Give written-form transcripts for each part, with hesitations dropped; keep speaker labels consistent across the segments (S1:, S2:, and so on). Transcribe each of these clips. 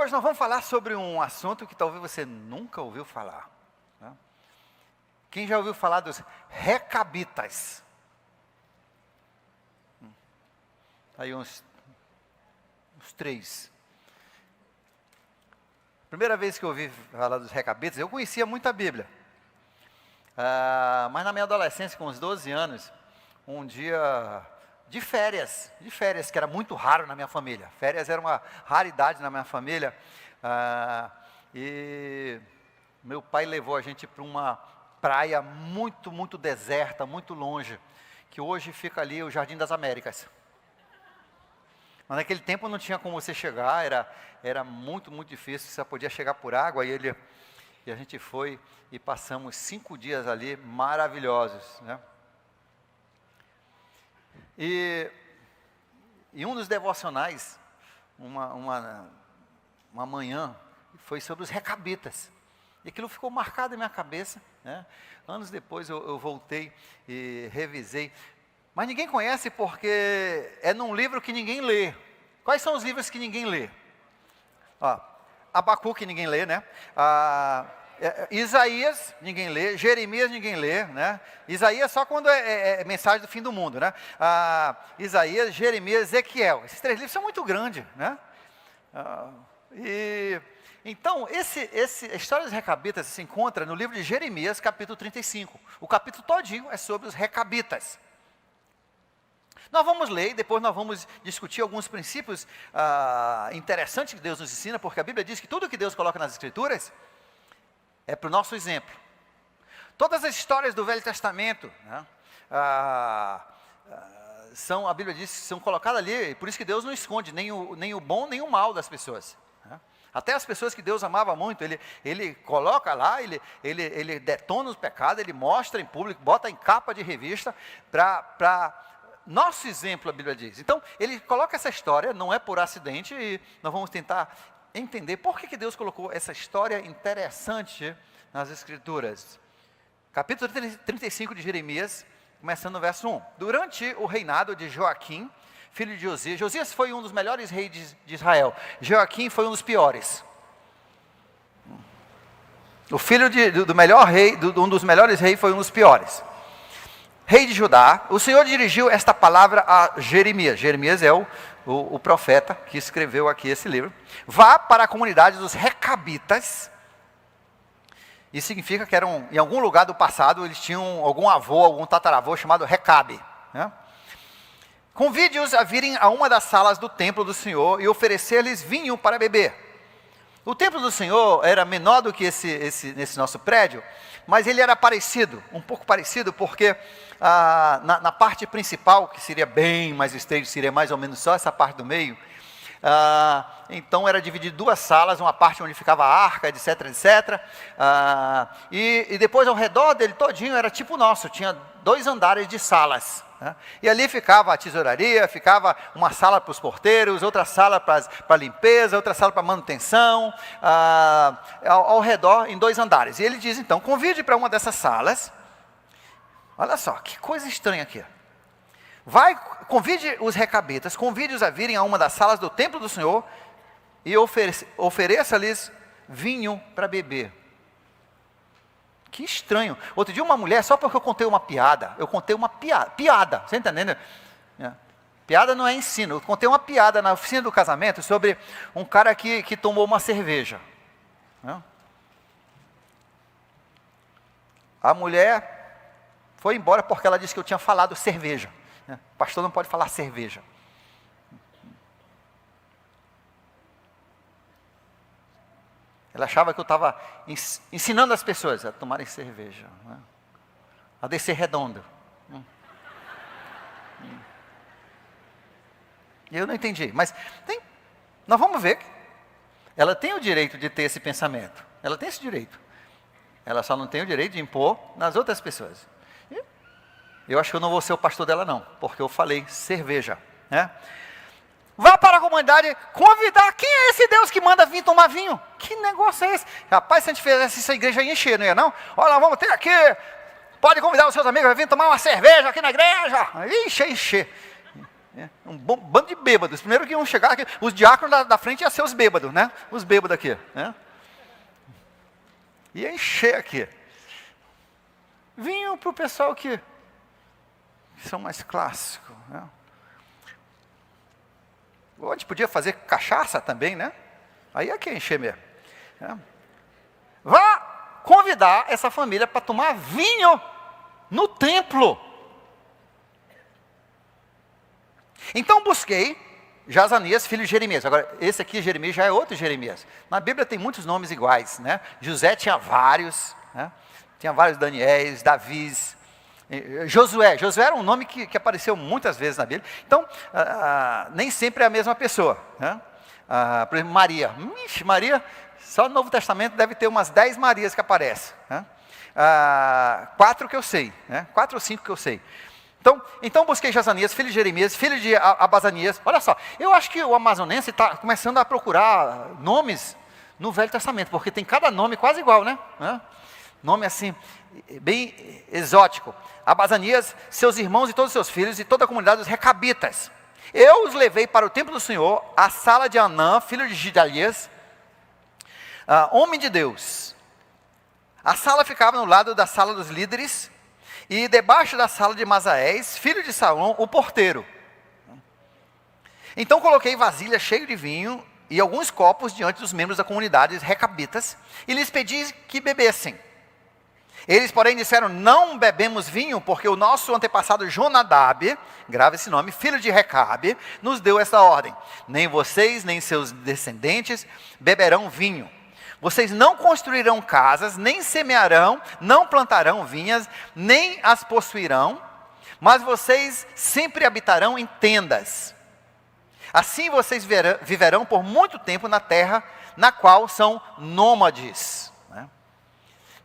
S1: hoje nós vamos falar sobre um assunto que talvez você nunca ouviu falar, né? Quem já ouviu falar dos recabitas? Aí uns 3. Primeira vez que eu ouvi falar dos recabitas, eu conhecia muito a Bíblia. Mas na minha adolescência, com uns 12 anos, um dia de férias, que era muito raro na minha família. Férias era uma raridade na minha família. E meu pai levou a gente para uma praia muito, muito deserta, muito longe, que hoje fica ali o Jardim das Américas. Mas naquele tempo não tinha como você chegar, era muito, muito difícil, você só podia chegar por água, e a gente foi e passamos 5 dias ali maravilhosos, né? E um dos devocionais, uma manhã, foi sobre os recabitas. E aquilo ficou marcado em minha cabeça, né? Anos depois eu voltei e revisei. Mas ninguém conhece porque é num livro que ninguém lê. Quais são os livros que ninguém lê? Abacuque ninguém lê, né? Isaías, ninguém lê. Jeremias, ninguém lê, né? Isaías só quando é mensagem do fim do mundo, né? Isaías, Jeremias, Ezequiel. Esses 3 livros são muito grandes, né? Então, a história dos recabitas se encontra no livro de Jeremias, capítulo 35. O capítulo todinho é sobre os recabitas. Nós vamos ler e depois nós vamos discutir alguns princípios interessantes que Deus nos ensina, porque a Bíblia diz que tudo que Deus coloca nas Escrituras é para o nosso exemplo. Todas as histórias do Velho Testamento, né, a Bíblia diz que são colocadas ali, por isso que Deus não esconde nem o bom nem o mal das pessoas, né? Até as pessoas que Deus amava muito, Ele coloca lá, ele detona os pecados, Ele mostra em público, bota em capa de revista, para nosso exemplo, a Bíblia diz. Então, Ele coloca essa história, não é por acidente, e nós vamos tentar entender por que Deus colocou essa história interessante nas Escrituras. Capítulo 35 de Jeremias, começando no verso 1. Durante o reinado de Joaquim, filho de Josias. Josias foi um dos melhores reis de Israel. Joaquim foi um dos piores. O filho do melhor rei, um dos melhores reis, foi um dos piores. Rei de Judá, o Senhor dirigiu esta palavra a Jeremias. Jeremias é o profeta que escreveu aqui esse livro. Vá para a comunidade dos recabitas. Isso significa que em algum lugar do passado, eles tinham algum avô, algum tataravô chamado Recabe, né? Convide-os a virem a uma das salas do templo do Senhor e oferecer-lhes vinho para beber. O templo do Senhor era menor do que nesse nosso prédio, mas ele era parecido, um pouco parecido, porque na parte principal, que seria bem mais estreito, seria mais ou menos só essa parte do meio, então era dividido em 2 salas, uma parte onde ficava a arca, etc, etc, e depois ao redor dele todinho era tipo nosso, tinha 2 andares de salas, né? E ali ficava a tesouraria, ficava uma sala para os porteiros, outra sala para limpeza, outra sala para manutenção, ao redor em 2 andares. E ele diz então, convide para uma dessas salas. Olha só, que coisa estranha aqui. Convide os recabitas, convide-os a virem a uma das salas do templo do Senhor e ofereça-lhes vinho para beber. Que estranho. Outro dia uma mulher, só porque eu contei uma piada, piada, você está entendendo? Piada não é ensino, eu contei uma piada na oficina do casamento sobre um cara que tomou uma cerveja. A mulher foi embora porque ela disse que eu tinha falado cerveja. O pastor não pode falar cerveja. Ela achava que eu estava ensinando as pessoas a tomarem cerveja, né? A descer redondo. E eu não entendi, mas nós vamos ver que ela tem o direito de ter esse pensamento. Ela tem esse direito. Ela só não tem o direito de impor nas outras pessoas. Eu acho que eu não vou ser o pastor dela não, porque eu falei cerveja, né? Vá para a comunidade convidar. Quem é esse Deus que manda vir tomar vinho? Que negócio é esse? Rapaz, se a gente fizesse isso, a igreja ia encher, não ia não? Olha, vamos ter aqui, pode convidar os seus amigos a vir tomar uma cerveja aqui na igreja. Encher. Um bando de bêbados. Primeiro que iam chegar aqui, os diáconos da frente iam ser os bêbados, né? Os bêbados aqui, né? Ia encher aqui. Vinham para o pessoal que são mais clássicos, né? Ou a gente podia fazer cachaça também, né? Aí é que encher mesmo, né? Vá convidar essa família para tomar vinho no templo. Então busquei Jazanias, filho de Jeremias. Agora, esse aqui, Jeremias, já é outro Jeremias. Na Bíblia tem muitos nomes iguais, né? José tinha vários, né? Tinha vários Daniéis, Davis, Josué. Josué era um nome que apareceu muitas vezes na Bíblia. Então, nem sempre é a mesma pessoa, né? Por exemplo, Maria. Maria, só no Novo Testamento deve ter umas 10 Marias que aparecem, né? 4 que eu sei, né? 4 ou 5 que eu sei. Então busquei Jazanias, filho de Jeremias, filho de Abazanias. Olha só, eu acho que o amazonense está começando a procurar nomes no Velho Testamento, porque tem cada nome quase igual, né? Nome assim, bem exótico. Abazanias, seus irmãos e todos os seus filhos, e toda a comunidade dos recabitas. Eu os levei para o templo do Senhor, a sala de Anã, filho de Gidalias, homem de Deus. A sala ficava no lado da sala dos líderes, e debaixo da sala de Masaés, filho de Salom, o porteiro. Então coloquei vasilha cheia de vinho e alguns copos diante dos membros da comunidade recabitas, e lhes pedi que bebessem. Eles, porém, disseram: não bebemos vinho, porque o nosso antepassado Jonadab, grave esse nome, filho de Recabe, nos deu essa ordem: nem vocês, nem seus descendentes beberão vinho. Vocês não construirão casas, nem semearão, não plantarão vinhas, nem as possuirão, mas vocês sempre habitarão em tendas. Assim vocês viverão por muito tempo na terra, na qual são nômades.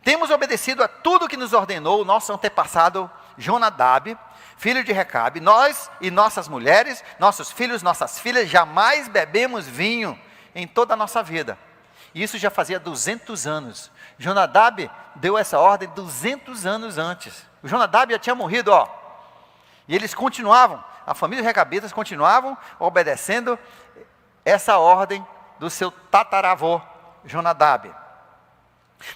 S1: Temos obedecido a tudo que nos ordenou o nosso antepassado Jonadab, filho de Recabe. Nós e nossas mulheres, nossos filhos, nossas filhas, jamais bebemos vinho em toda a nossa vida. Isso já fazia 200 anos. Jonadab deu essa ordem 200 anos antes. O Jonadab já tinha morrido, ó. E eles continuavam, a família de Recabitas continuavam obedecendo essa ordem do seu tataravô, Jonadab.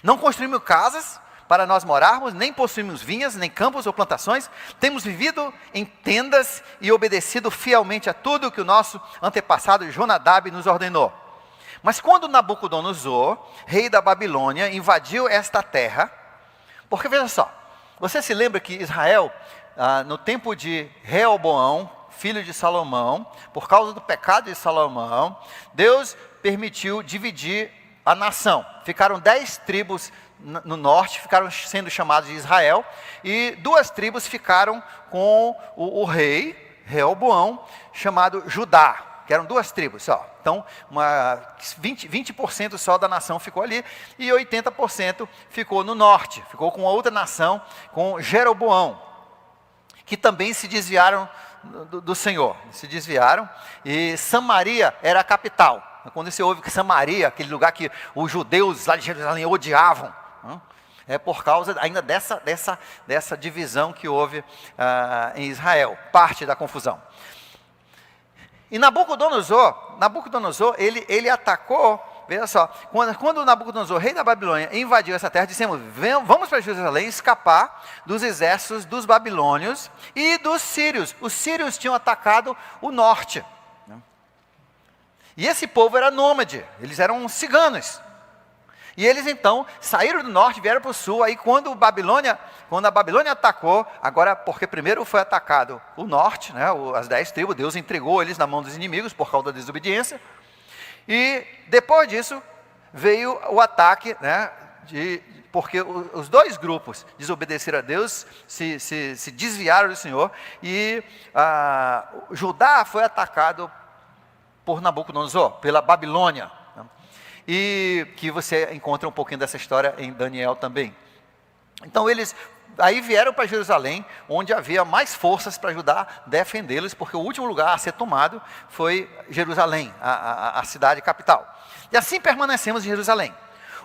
S1: Não construímos casas para nós morarmos, nem possuímos vinhas, nem campos ou plantações. Temos vivido em tendas e obedecido fielmente a tudo que o nosso antepassado Jonadab nos ordenou. Mas quando Nabucodonosor, rei da Babilônia, invadiu esta terra, porque veja só, você se lembra que Israel, no tempo de Reoboão, filho de Salomão, por causa do pecado de Salomão, Deus permitiu dividir a nação. Ficaram 10 tribos no norte, ficaram sendo chamadas de Israel, e 2 tribos ficaram com o rei, Reoboão, chamado Judá, que eram 2 tribos só. Então, 20% só da nação ficou ali, e 80% ficou no norte, ficou com outra nação, com Jeroboão, que também se desviaram do Senhor, se desviaram, e Samaria era a capital. Quando se ouve que Samaria, aquele lugar que os judeus lá de Jerusalém odiavam, é por causa ainda dessa divisão que houve em Israel, parte da confusão. E Nabucodonosor, ele atacou, veja só, quando Nabucodonosor, rei da Babilônia, invadiu essa terra, dissemos: vamos para Jerusalém escapar dos exércitos dos babilônios e dos sírios. Os sírios tinham atacado o norte. E esse povo era nômade, eles eram ciganos. E eles então saíram do norte, vieram para o sul. Aí quando a Babilônia atacou, agora porque primeiro foi atacado o norte, né, as 10 tribos, Deus entregou eles na mão dos inimigos por causa da desobediência. E depois disso veio o ataque, né, porque os 2 grupos desobedeceram a Deus, se desviaram do Senhor, e Judá foi atacado por Nabucodonosor, pela Babilônia. E que você encontra um pouquinho dessa história em Daniel também. Então eles aí vieram para Jerusalém, onde havia mais forças para ajudar a defendê-los, porque o último lugar a ser tomado foi Jerusalém, a cidade capital. E assim permanecemos em Jerusalém.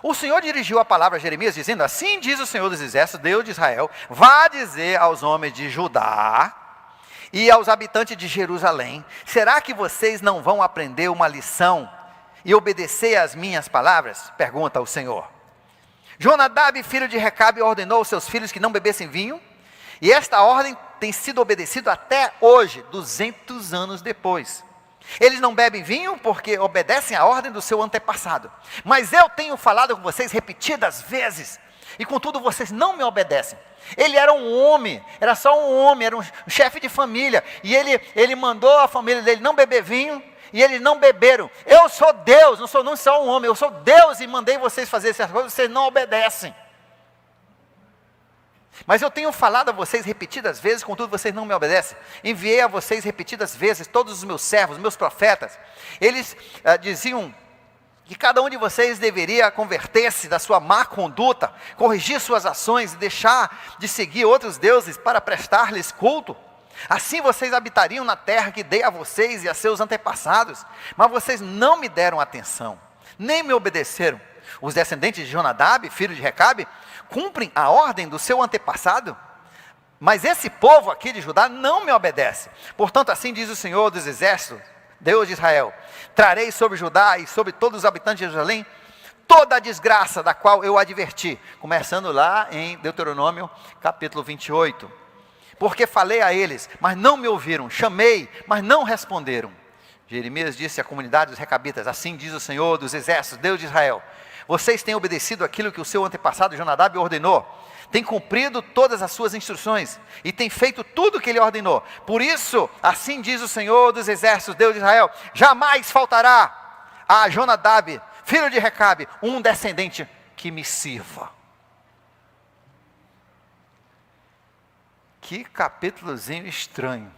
S1: O Senhor dirigiu a palavra a Jeremias, dizendo: assim diz o Senhor dos Exércitos, Deus de Israel: vá dizer aos homens de Judá e aos habitantes de Jerusalém: será que vocês não vão aprender uma lição e obedecer às minhas palavras? Pergunta o Senhor. Jonadab, filho de Recabe, ordenou aos seus filhos que não bebessem vinho, e esta ordem tem sido obedecida até hoje, 200 anos depois. Eles não bebem vinho porque obedecem à ordem do seu antepassado. Mas eu tenho falado com vocês repetidas vezes, e contudo vocês não me obedecem. Ele era um homem, era só um homem, era um chefe de família, e ele mandou a família dele não beber vinho, e eles não beberam. Eu sou Deus, não sou só um homem, eu sou Deus e mandei vocês fazer essas coisas, vocês não obedecem. Mas eu tenho falado a vocês repetidas vezes, contudo vocês não me obedecem. Enviei a vocês repetidas vezes todos os meus servos, meus profetas. Eles diziam que cada um de vocês deveria converter-se da sua má conduta, corrigir suas ações e deixar de seguir outros deuses para prestar-lhes culto. Assim vocês habitariam na terra que dei a vocês e a seus antepassados. Mas vocês não me deram atenção, nem me obedeceram. Os descendentes de Jonadab, filho de Recabe, cumprem a ordem do seu antepassado, mas esse povo aqui de Judá não me obedece. Portanto, assim diz o Senhor dos Exércitos, Deus de Israel: trarei sobre Judá e sobre todos os habitantes de Jerusalém toda a desgraça da qual eu adverti. Começando lá em Deuteronômio capítulo 28. Porque falei a eles, mas não me ouviram, chamei, mas não responderam. Jeremias disse à comunidade dos Recabitas: assim diz o Senhor dos Exércitos, Deus de Israel: vocês têm obedecido aquilo que o seu antepassado Jonadab ordenou, têm cumprido todas as suas instruções, e têm feito tudo o que ele ordenou. Por isso, assim diz o Senhor dos Exércitos, Deus de Israel: jamais faltará a Jonadab, filho de Recabe, um descendente que me sirva. Que capítulozinho estranho.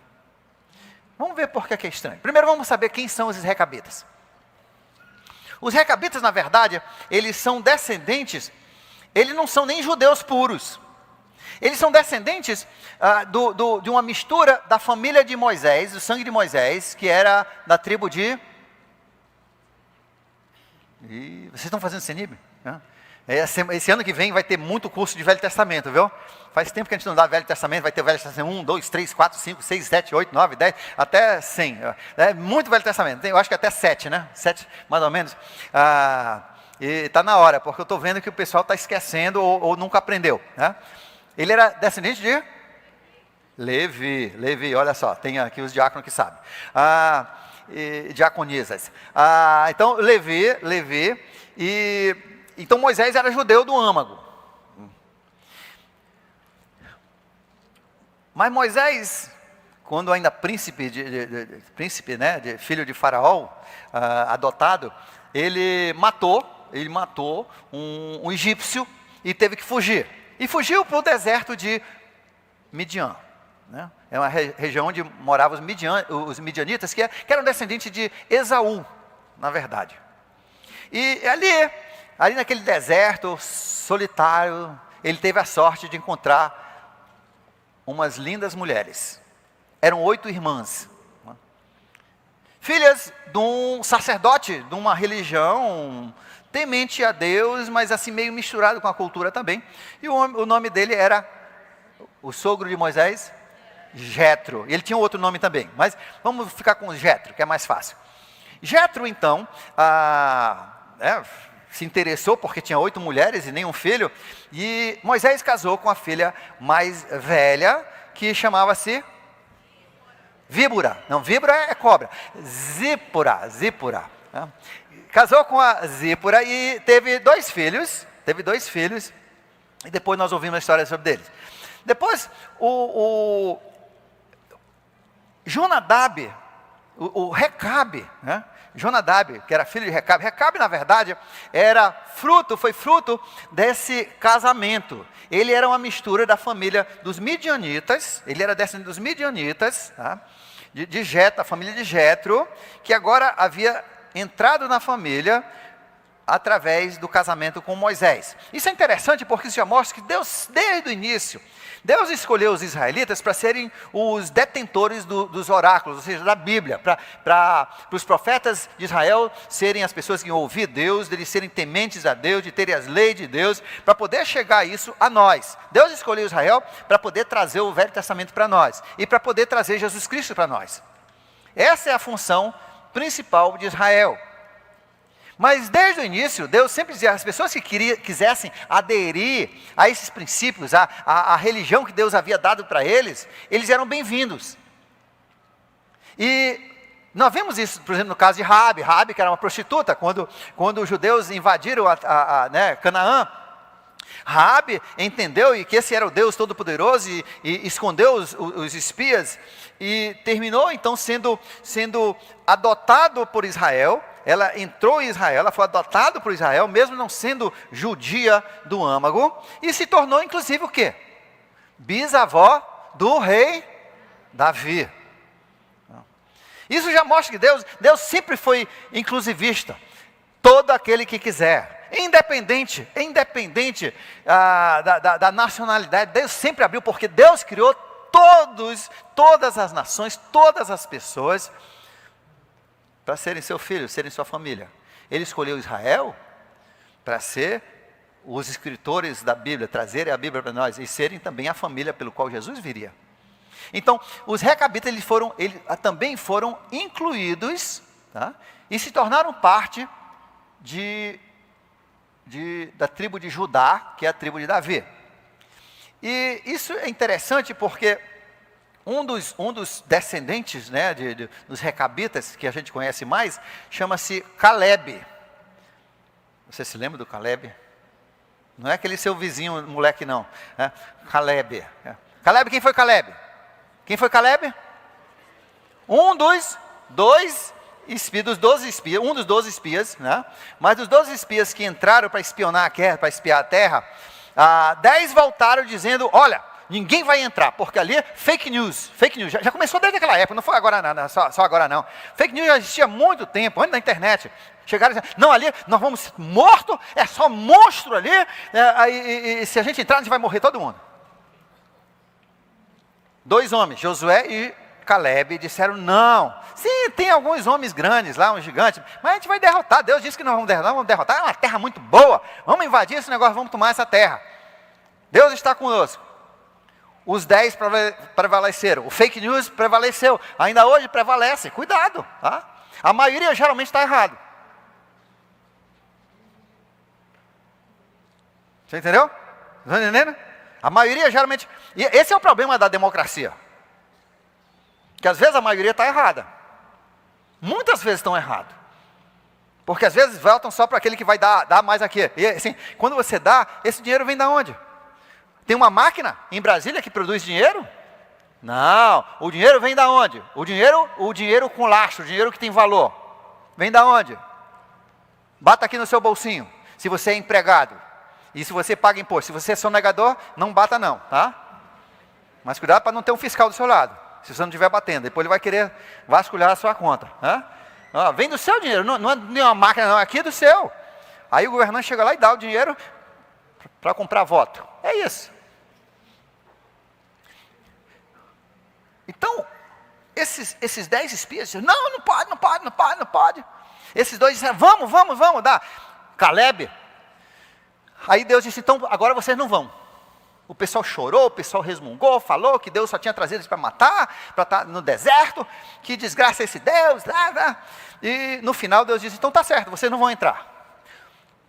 S1: Vamos ver por que é estranho. Primeiro vamos saber quem são esses Recabitas. Os Recabitas, na verdade, eles são descendentes, eles não são nem judeus puros. Eles são descendentes de uma mistura da família de Moisés, do sangue de Moisés, que era da tribo de... E vocês estão fazendo CENIB? Esse ano que vem vai ter muito curso de Velho Testamento, viu? Faz tempo que a gente não dá Velho Testamento, vai ter Velho Testamento 1, 2, 3, 4, 5, 6, 7, 8, 9, 10, até 100. É muito Velho Testamento, eu acho que até 7, né? 7, mais ou menos. E está na hora, porque eu estou vendo que o pessoal está esquecendo ou nunca aprendeu. Né? Ele era descendente de Levi, olha só, tem aqui os diáconos que sabem. Diaconisas. Então, Levi, então Moisés era judeu do âmago. Mas Moisés, quando ainda príncipe, filho de Faraó, adotado, ele matou um egípcio e teve que fugir. E fugiu para o deserto de Midian. Né? É uma região onde moravam os midianitas, que eram descendentes de Esaú, na verdade. E ali naquele deserto solitário, ele teve a sorte de encontrar umas lindas mulheres. Eram 8 irmãs, filhas de um sacerdote, de uma religião temente a Deus, mas assim meio misturado com a cultura também. E o nome dele era, o sogro de Moisés, Jetro. Ele tinha outro nome também, mas vamos ficar com Jetro, que é mais fácil. Jetro, então, se interessou porque tinha 8 mulheres e nenhum filho, e Moisés casou com a filha mais velha, que chamava-se Víbora. Não, Víbora é cobra. Zípora. Né? Casou com a Zípora e teve 2 filhos, e depois nós ouvimos a história sobre eles. Depois, o Jonadab, o Recabe, né? Jonadab, que era filho de Recabe. Recabe, na verdade, foi fruto desse casamento. Ele era uma mistura da família dos midianitas, ele era descendente dos midianitas, tá? de Jetro, a família de Jetro, que agora havia entrado na família através do casamento com Moisés. Isso é interessante porque isso já mostra que Deus, desde o início, Deus escolheu os israelitas para serem os detentores dos oráculos, ou seja, da Bíblia, para os profetas de Israel serem as pessoas que iam ouvir Deus, deles serem tementes a Deus, de terem as leis de Deus, para poder chegar isso a nós. Deus escolheu Israel para poder trazer o Velho Testamento para nós, e para poder trazer Jesus Cristo para nós. Essa é a função principal de Israel. Mas desde o início, Deus sempre dizia, as pessoas que quisessem aderir a esses princípios, a religião que Deus havia dado para eles eram bem-vindos. E nós vemos isso, por exemplo, no caso de Raabe, que era uma prostituta, quando os judeus invadiram Canaã. Raabe entendeu que esse era o Deus Todo-Poderoso e escondeu os espias e terminou então sendo adotado por Israel. Ela entrou em Israel, ela foi adotada por Israel, mesmo não sendo judia do âmago, e se tornou inclusive o quê? Bisavó do rei Davi. Isso já mostra que Deus sempre foi inclusivista. Todo aquele que quiser, independente da nacionalidade, Deus sempre abriu, porque Deus criou todas as nações, todas as pessoas, para serem seu filho, serem sua família. Ele escolheu Israel para ser os escritores da Bíblia, trazerem a Bíblia para nós, e serem também a família pelo qual Jesus viria. Então, os recabitas eles também foram incluídos, tá? E se tornaram parte da tribo de Judá, que é a tribo de Davi. E isso é interessante porque um dos descendentes, né, dos recabitas, que a gente conhece mais, chama-se Caleb. Você se lembra do Caleb? Não é aquele seu vizinho, moleque não. Caleb. Caleb, quem foi Caleb? Quem foi Caleb? Um dos 12 espias, né? Mas dos 12 espias que entraram para espionar para espiar a terra, 10 voltaram dizendo, olha, ninguém vai entrar, porque ali é fake news, já começou desde aquela época, não foi agora não, só agora não. Fake news já existia há muito tempo, antes da internet. Chegaram e disseram, não, ali nós vamos ser mortos, é só monstro ali, e se a gente entrar, a gente vai morrer todo mundo. 2 homens, Josué e Caleb, disseram não. Sim, tem alguns homens grandes lá, uns gigantes, mas a gente vai derrotar. Deus disse que nós vamos derrotar, é uma terra muito boa, vamos invadir esse negócio, vamos tomar essa terra. Deus está conosco. Os 10 prevaleceram, o fake news prevaleceu, ainda hoje prevalece, cuidado, tá? A maioria geralmente está errado. Você entendeu? Está entendendo? A maioria geralmente, e esse é o problema da democracia, que às vezes a maioria está errada, muitas vezes estão errados, porque às vezes votam só para aquele que vai dar mais aqui, e assim, quando você dá, esse dinheiro vem de onde? Tem uma máquina em Brasília que produz dinheiro? Não, o dinheiro vem da onde? O dinheiro com lastro, o dinheiro que tem valor, vem da onde? Bata aqui no seu bolsinho, se você é empregado, e se você paga imposto. Se você é sonegador, não bata não, tá? Mas cuidado para não ter um fiscal do seu lado, se você não estiver batendo, depois ele vai querer vasculhar a sua conta, né? Vem do seu dinheiro, não é de uma máquina não, aqui é do seu. Aí o governante chega lá e dá o dinheiro para comprar voto, é isso. Então, esses 10 espias disseram, não pode. Esses 2 disseram, vamos dar. Caleb. Aí Deus disse, então agora vocês não vão. O pessoal chorou, o pessoal resmungou, falou que Deus só tinha trazido eles para matar, para estar no deserto, que desgraça esse Deus. E no final Deus disse, então tá certo, vocês não vão entrar.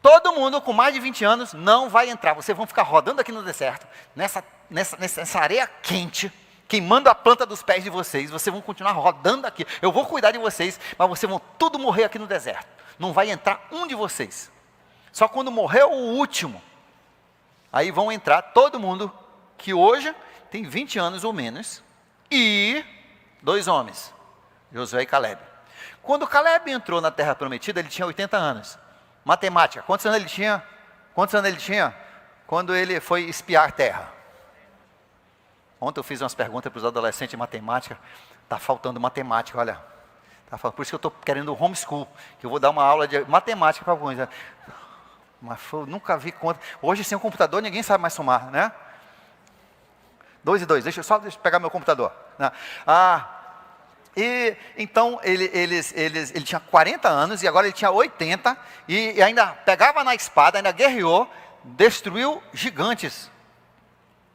S1: Todo mundo com mais de 20 anos não vai entrar, vocês vão ficar rodando aqui no deserto, nessa areia quente, queimando a planta dos pés de vocês vão continuar rodando aqui, eu vou cuidar de vocês, mas vocês vão tudo morrer aqui no deserto, não vai entrar um de vocês, só quando morrer o último, aí vão entrar todo mundo que hoje tem 20 anos ou menos, e 2 homens, Josué e Caleb. Quando Caleb entrou na terra prometida, ele tinha 80 anos, matemática, quantos anos ele tinha? Quando ele foi espiar a terra? Ontem eu fiz umas perguntas para os adolescentes de matemática, está faltando matemática, olha, Tá falando, por isso que eu estou querendo o homeschool, que eu vou dar uma aula de matemática para alguns. Né? Mas eu nunca vi conta. Hoje, sem o computador, ninguém sabe mais somar, né? 2 e 2, deixa eu pegar meu computador. Né? E então ele tinha 40 anos e agora ele tinha 80 e ainda pegava na espada, ainda guerreou, destruiu gigantes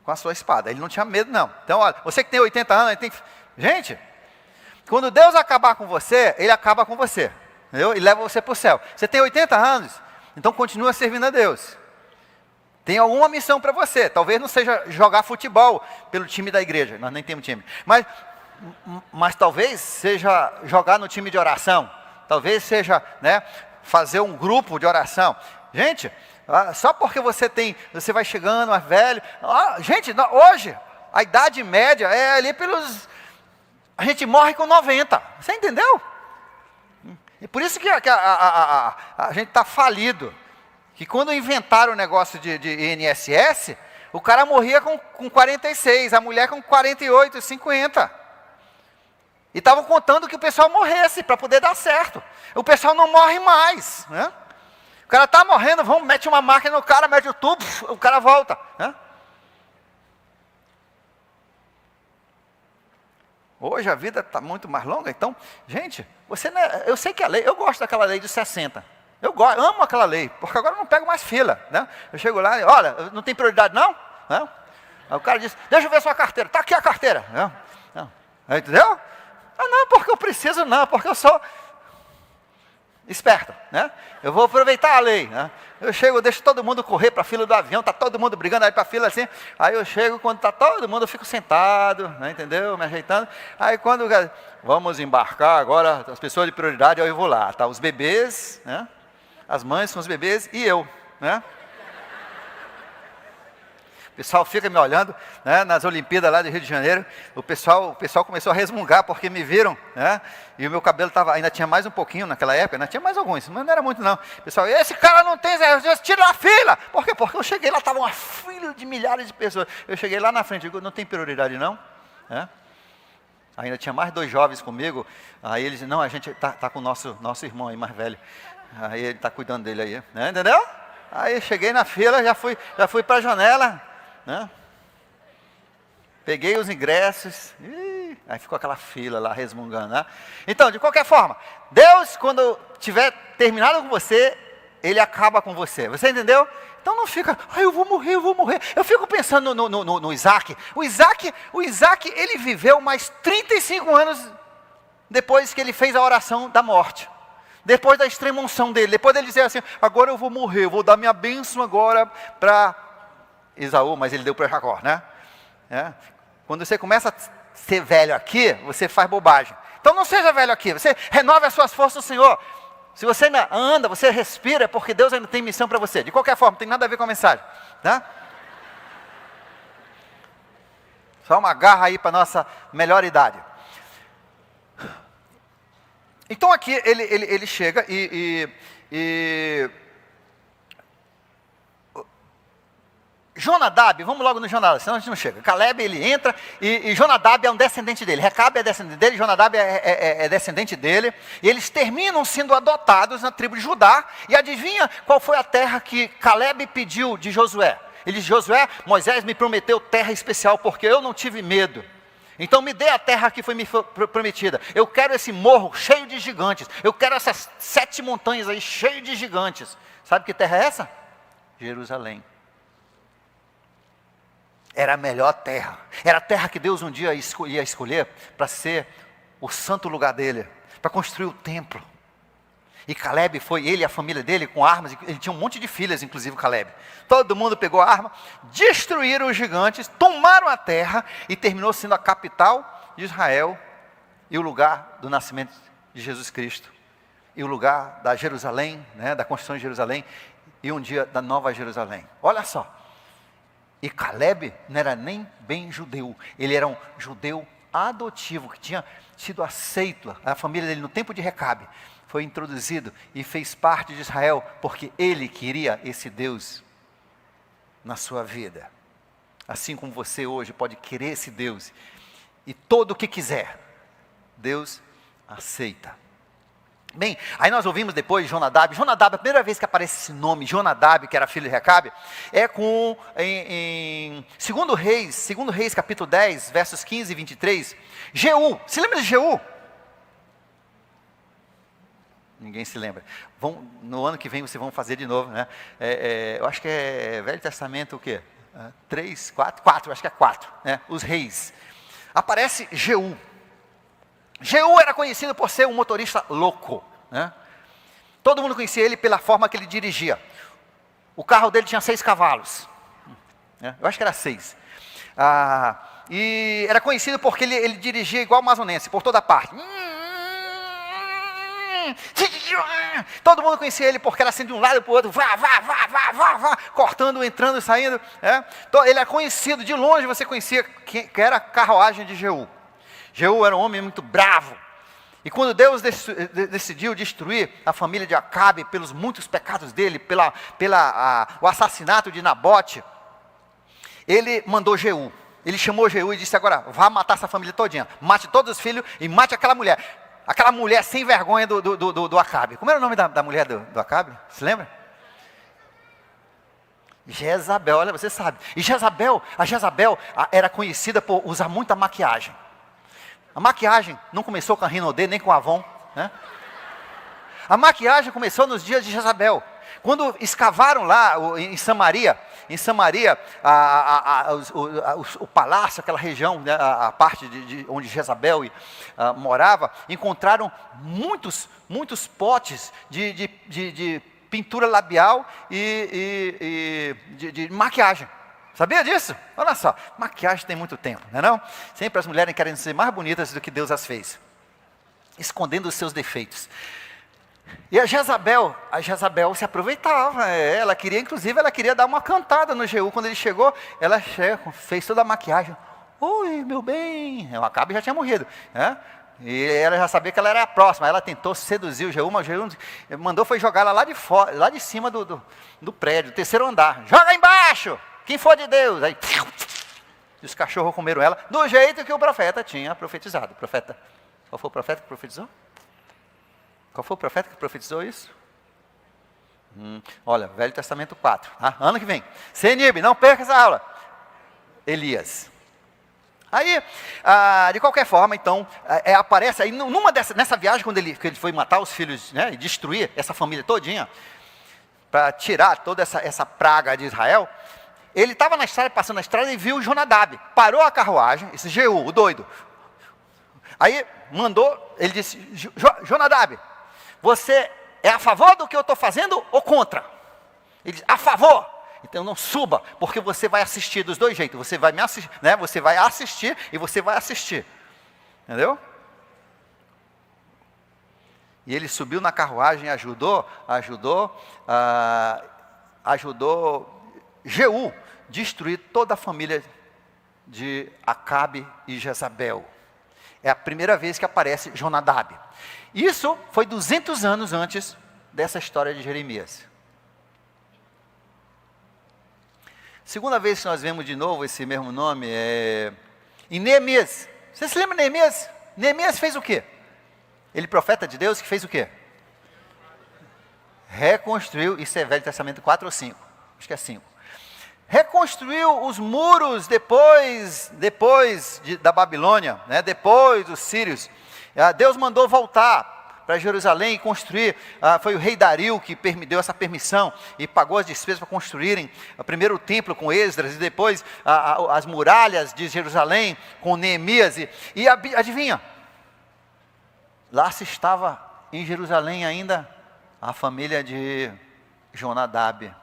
S1: com a sua espada. Ele não tinha medo não. Então olha, você que tem 80 anos, gente, quando Deus acabar com você, Ele acaba com você, entendeu? E leva você para o céu. Você tem 80 anos, então continua servindo a Deus. Tem alguma missão para você, talvez não seja jogar futebol pelo time da igreja, nós nem temos time, mas talvez seja jogar no time de oração, talvez seja, né, fazer um grupo de oração. Gente, só porque você vai chegando mais velho, gente, hoje a idade média é ali a gente morre com 90, você entendeu? E por isso que a gente está falido, que quando inventaram o negócio de INSS, o cara morria com 46, a mulher com 48, 50. E estavam contando que o pessoal morresse para poder dar certo. O pessoal não morre mais. Né? O cara está morrendo, mete uma máquina no cara, mete o tubo, o cara volta. Né? Hoje a vida está muito mais longa, então, gente, eu sei que a lei, eu gosto daquela lei de 60. Eu amo aquela lei, porque agora eu não pego mais fila. Né? Eu chego lá e, olha, não tem prioridade não? Né? Aí o cara diz, deixa eu ver sua carteira. Está aqui a carteira. Né? Entendeu? Não, porque eu preciso não, porque eu sou esperto, né? Eu vou aproveitar a lei, né? Eu chego, deixo todo mundo correr para a fila do avião, está todo mundo brigando aí para a fila assim, aí eu chego, quando está todo mundo, eu fico sentado, né, entendeu? Me ajeitando, aí quando, vamos embarcar agora, as pessoas de prioridade, aí eu vou lá, tá? Os bebês, né? As mães com os bebês e eu, né? O pessoal fica me olhando, né, nas Olimpíadas lá de Rio de Janeiro, o pessoal começou a resmungar porque me viram, né, e o meu cabelo ainda tinha mais um pouquinho naquela época, né, tinha mais alguns, mas não era muito não. O pessoal, esse cara não tem, tira a fila. Por quê? Porque eu cheguei lá, estava uma fila de milhares de pessoas. Eu cheguei lá na frente, digo, não tem prioridade não? Né? Ainda tinha mais 2 jovens comigo, aí eles, não, a gente está com o nosso irmão aí mais velho, aí ele está cuidando dele aí, né, entendeu? Aí cheguei na fila, já fui para a janela, né? Peguei os ingressos, aí ficou aquela fila lá resmungando, né? Então, de qualquer forma, Deus, quando tiver terminado com você, Ele acaba com você, você entendeu? Então não fica, eu vou morrer. Eu fico pensando no Isaac. O Isaac, ele viveu mais 35 anos depois que ele fez a oração da morte. Depois da extrema unção dele, depois dele dizer assim, agora eu vou morrer, eu vou dar minha bênção agora para Esaú, mas ele deu para Jacó, né? Quando você começa a ser velho aqui, você faz bobagem. Então não seja velho aqui, você renove as suas forças no Senhor. Se você ainda anda, você respira, é porque Deus ainda tem missão para você. De qualquer forma, não tem nada a ver com a mensagem. Tá? Só uma garra aí para a nossa melhor idade. Então aqui ele chega e Jonadab, vamos logo no Jonadab, senão a gente não chega. Caleb, ele entra e Jonadab é um descendente dele. Recabe é descendente dele, Jonadab é descendente dele. E eles terminam sendo adotados na tribo de Judá. E adivinha qual foi a terra que Caleb pediu de Josué? Ele disse, Josué, Moisés me prometeu terra especial porque eu não tive medo. Então me dê a terra que foi me prometida. Eu quero esse morro cheio de gigantes. Eu quero essas 7 montanhas aí cheias de gigantes. Sabe que terra é essa? Jerusalém. Era a melhor terra. Era a terra que Deus um dia ia escolher para ser o santo lugar dele, para construir o templo. E Caleb foi, ele e a família dele com armas, ele tinha um monte de filhas, inclusive Caleb. Todo mundo pegou a arma, destruíram os gigantes, tomaram a terra e terminou sendo a capital de Israel e o lugar do nascimento de Jesus Cristo. E o lugar da Jerusalém, né, da construção de Jerusalém e um dia da Nova Jerusalém. Olha só. E Caleb não era nem bem judeu, ele era um judeu adotivo, que tinha sido aceito, a família dele no tempo de Recabe, foi introduzido e fez parte de Israel, porque ele queria esse Deus na sua vida. Assim como você hoje pode querer esse Deus, e todo o que quiser, Deus aceita. Bem, aí nós ouvimos depois Jonadab. Jonadab, a primeira vez que aparece esse nome, Jonadab, que era filho de Recabe, é em 2 Reis capítulo 10, versos 15 e 23. Jeú, se lembra de Jeú? Ninguém se lembra. No ano que vem vocês vão fazer de novo, né? Eu acho que é Velho Testamento o quê? 3, 4, acho que é 4, né? Os reis. Aparece Jeú. Jeú era conhecido por ser um motorista louco, né? Todo mundo conhecia ele pela forma que ele dirigia. O carro dele tinha 6 cavalos, né? Eu acho que era 6. E era conhecido porque ele dirigia igual amazonense, por toda parte. Todo mundo conhecia ele porque era assim de um lado para o outro, vá, cortando, entrando e saindo, né? Então, ele era conhecido, de longe você conhecia que era a carruagem de Jeú. Jeú era um homem muito bravo. E quando Deus decidiu destruir a família de Acabe pelos muitos pecados dele, o assassinato de Nabote, ele mandou Jeú. Ele chamou Jeú e disse: agora, vá matar essa família todinha. Mate todos os filhos e mate aquela mulher. Aquela mulher sem vergonha do Acabe. Como era o nome da mulher do Acabe? Se lembra? Jezabel, olha, você sabe. E a Jezabel era conhecida por usar muita maquiagem. A maquiagem não começou com a Rinodê, nem com a Avon, né? A maquiagem começou nos dias de Jezabel. Quando escavaram lá em Samaria, o palácio, aquela região, né, a parte onde Jezabel morava, encontraram muitos potes de pintura labial e de maquiagem. Sabia disso? Olha só, maquiagem tem muito tempo, não é não? Sempre as mulheres querem ser mais bonitas do que Deus as fez, escondendo os seus defeitos. E a Jezabel se aproveitava, ela queria dar uma cantada no Jeú. Quando ele chegou, ela fez toda a maquiagem. Oi, meu bem, o Acabe já tinha morrido, né? E ela já sabia que ela era a próxima. Ela tentou seduzir o Jeú, mas o Jeú mandou foi jogar ela lá de fora, lá de cima do prédio, do 3º andar. Joga embaixo, quem for de Deus. Aí os cachorros comeram ela, do jeito que o profeta tinha profetizado. Qual foi o profeta que profetizou? Qual foi o profeta que profetizou isso? Olha, Velho Testamento 4, ano que vem. Senib, não perca essa aula. Elias. Aí, de qualquer forma, então, aparece aí, nessa viagem, quando ele foi matar os filhos, né, e destruir essa família todinha, para tirar toda essa praga de Israel, ele estava na estrada, passando na estrada, e viu Jonadab. Parou a carruagem, esse Jeú, o doido. Aí, ele disse: Jonadab, você é a favor do que eu estou fazendo ou contra? Ele diz: a favor. Então não suba, porque você vai assistir dos dois jeitos. Você vai me assistir, né? Você vai assistir e você vai assistir. Entendeu? E ele subiu na carruagem e ajudou Jeú destruir toda a família de Acabe e Jezabel. É a primeira vez que aparece Jonadab. Isso foi 200 anos antes dessa história de Jeremias. Segunda vez que nós vemos de novo esse mesmo nome é em Neemias. Você se lembra de Neemias? Neemias fez o quê? Ele, profeta de Deus, que fez o quê? Reconstruiu, isso é Velho Testamento 4 ou 5? Acho que é 5. Reconstruiu os muros depois da Babilônia, né? Depois dos sírios. Deus mandou voltar para Jerusalém e construir. Foi o rei Dario que deu essa permissão e pagou as despesas para construírem o primeiro templo com Esdras e depois as muralhas de Jerusalém com Neemias. E adivinha? Lá se estava em Jerusalém ainda a família de Jonadab.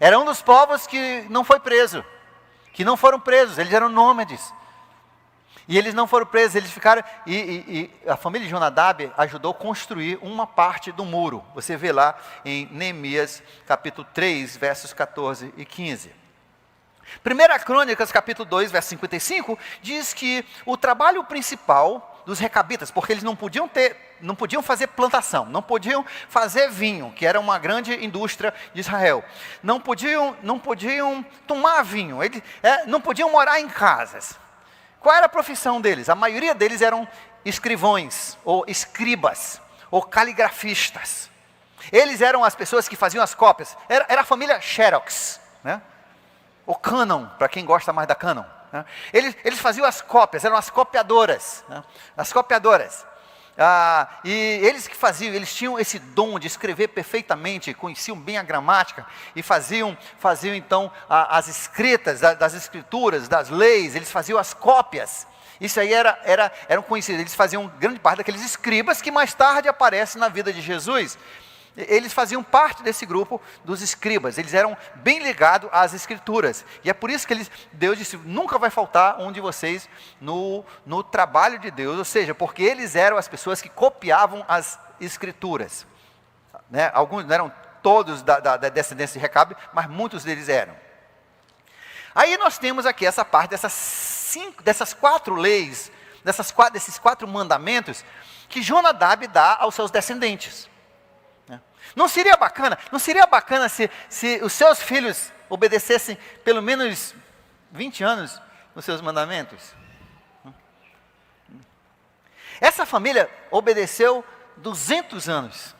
S1: Era um dos povos que não foi preso, que não foram presos, eles eram nômades. E eles não foram presos, eles ficaram, e a família de Jonadab ajudou a construir uma parte do muro. Você vê lá em Neemias, capítulo 3, versos 14 e 15. 1 Crônicas, capítulo 2, verso 55, diz que o trabalho principal dos recabitas, porque eles não podiam fazer plantação, não podiam fazer vinho, que era uma grande indústria de Israel, não podiam tomar vinho, não podiam morar em casas. Qual era a profissão deles? A maioria deles eram escrivões, ou escribas, ou caligrafistas. Eles eram as pessoas que faziam as cópias. Era a família Xerox, né? Ou Canon, para quem gosta mais da Canon, né? Eles faziam as cópias, eram as copiadoras, né? As copiadoras. E eles que faziam, eles tinham esse dom de escrever perfeitamente, conheciam bem a gramática, e faziam então as escritas das escrituras, das leis, eles faziam as cópias. Isso aí eram conhecidos, eles faziam grande parte daqueles escribas que mais tarde aparecem na vida de Jesus. Eles faziam parte desse grupo dos escribas, eles eram bem ligados às escrituras, e é por isso que Deus disse, nunca vai faltar um de vocês no trabalho de Deus, ou seja, porque eles eram as pessoas que copiavam as escrituras, né? Alguns não eram todos da descendência de Recabe, mas muitos deles eram. Aí nós temos aqui essa parte dessas 4 leis, desses 4 mandamentos, que Jonadab dá aos seus descendentes. Não seria bacana se os seus filhos obedecessem pelo menos 20 anos os seus mandamentos? Essa família obedeceu 200 anos.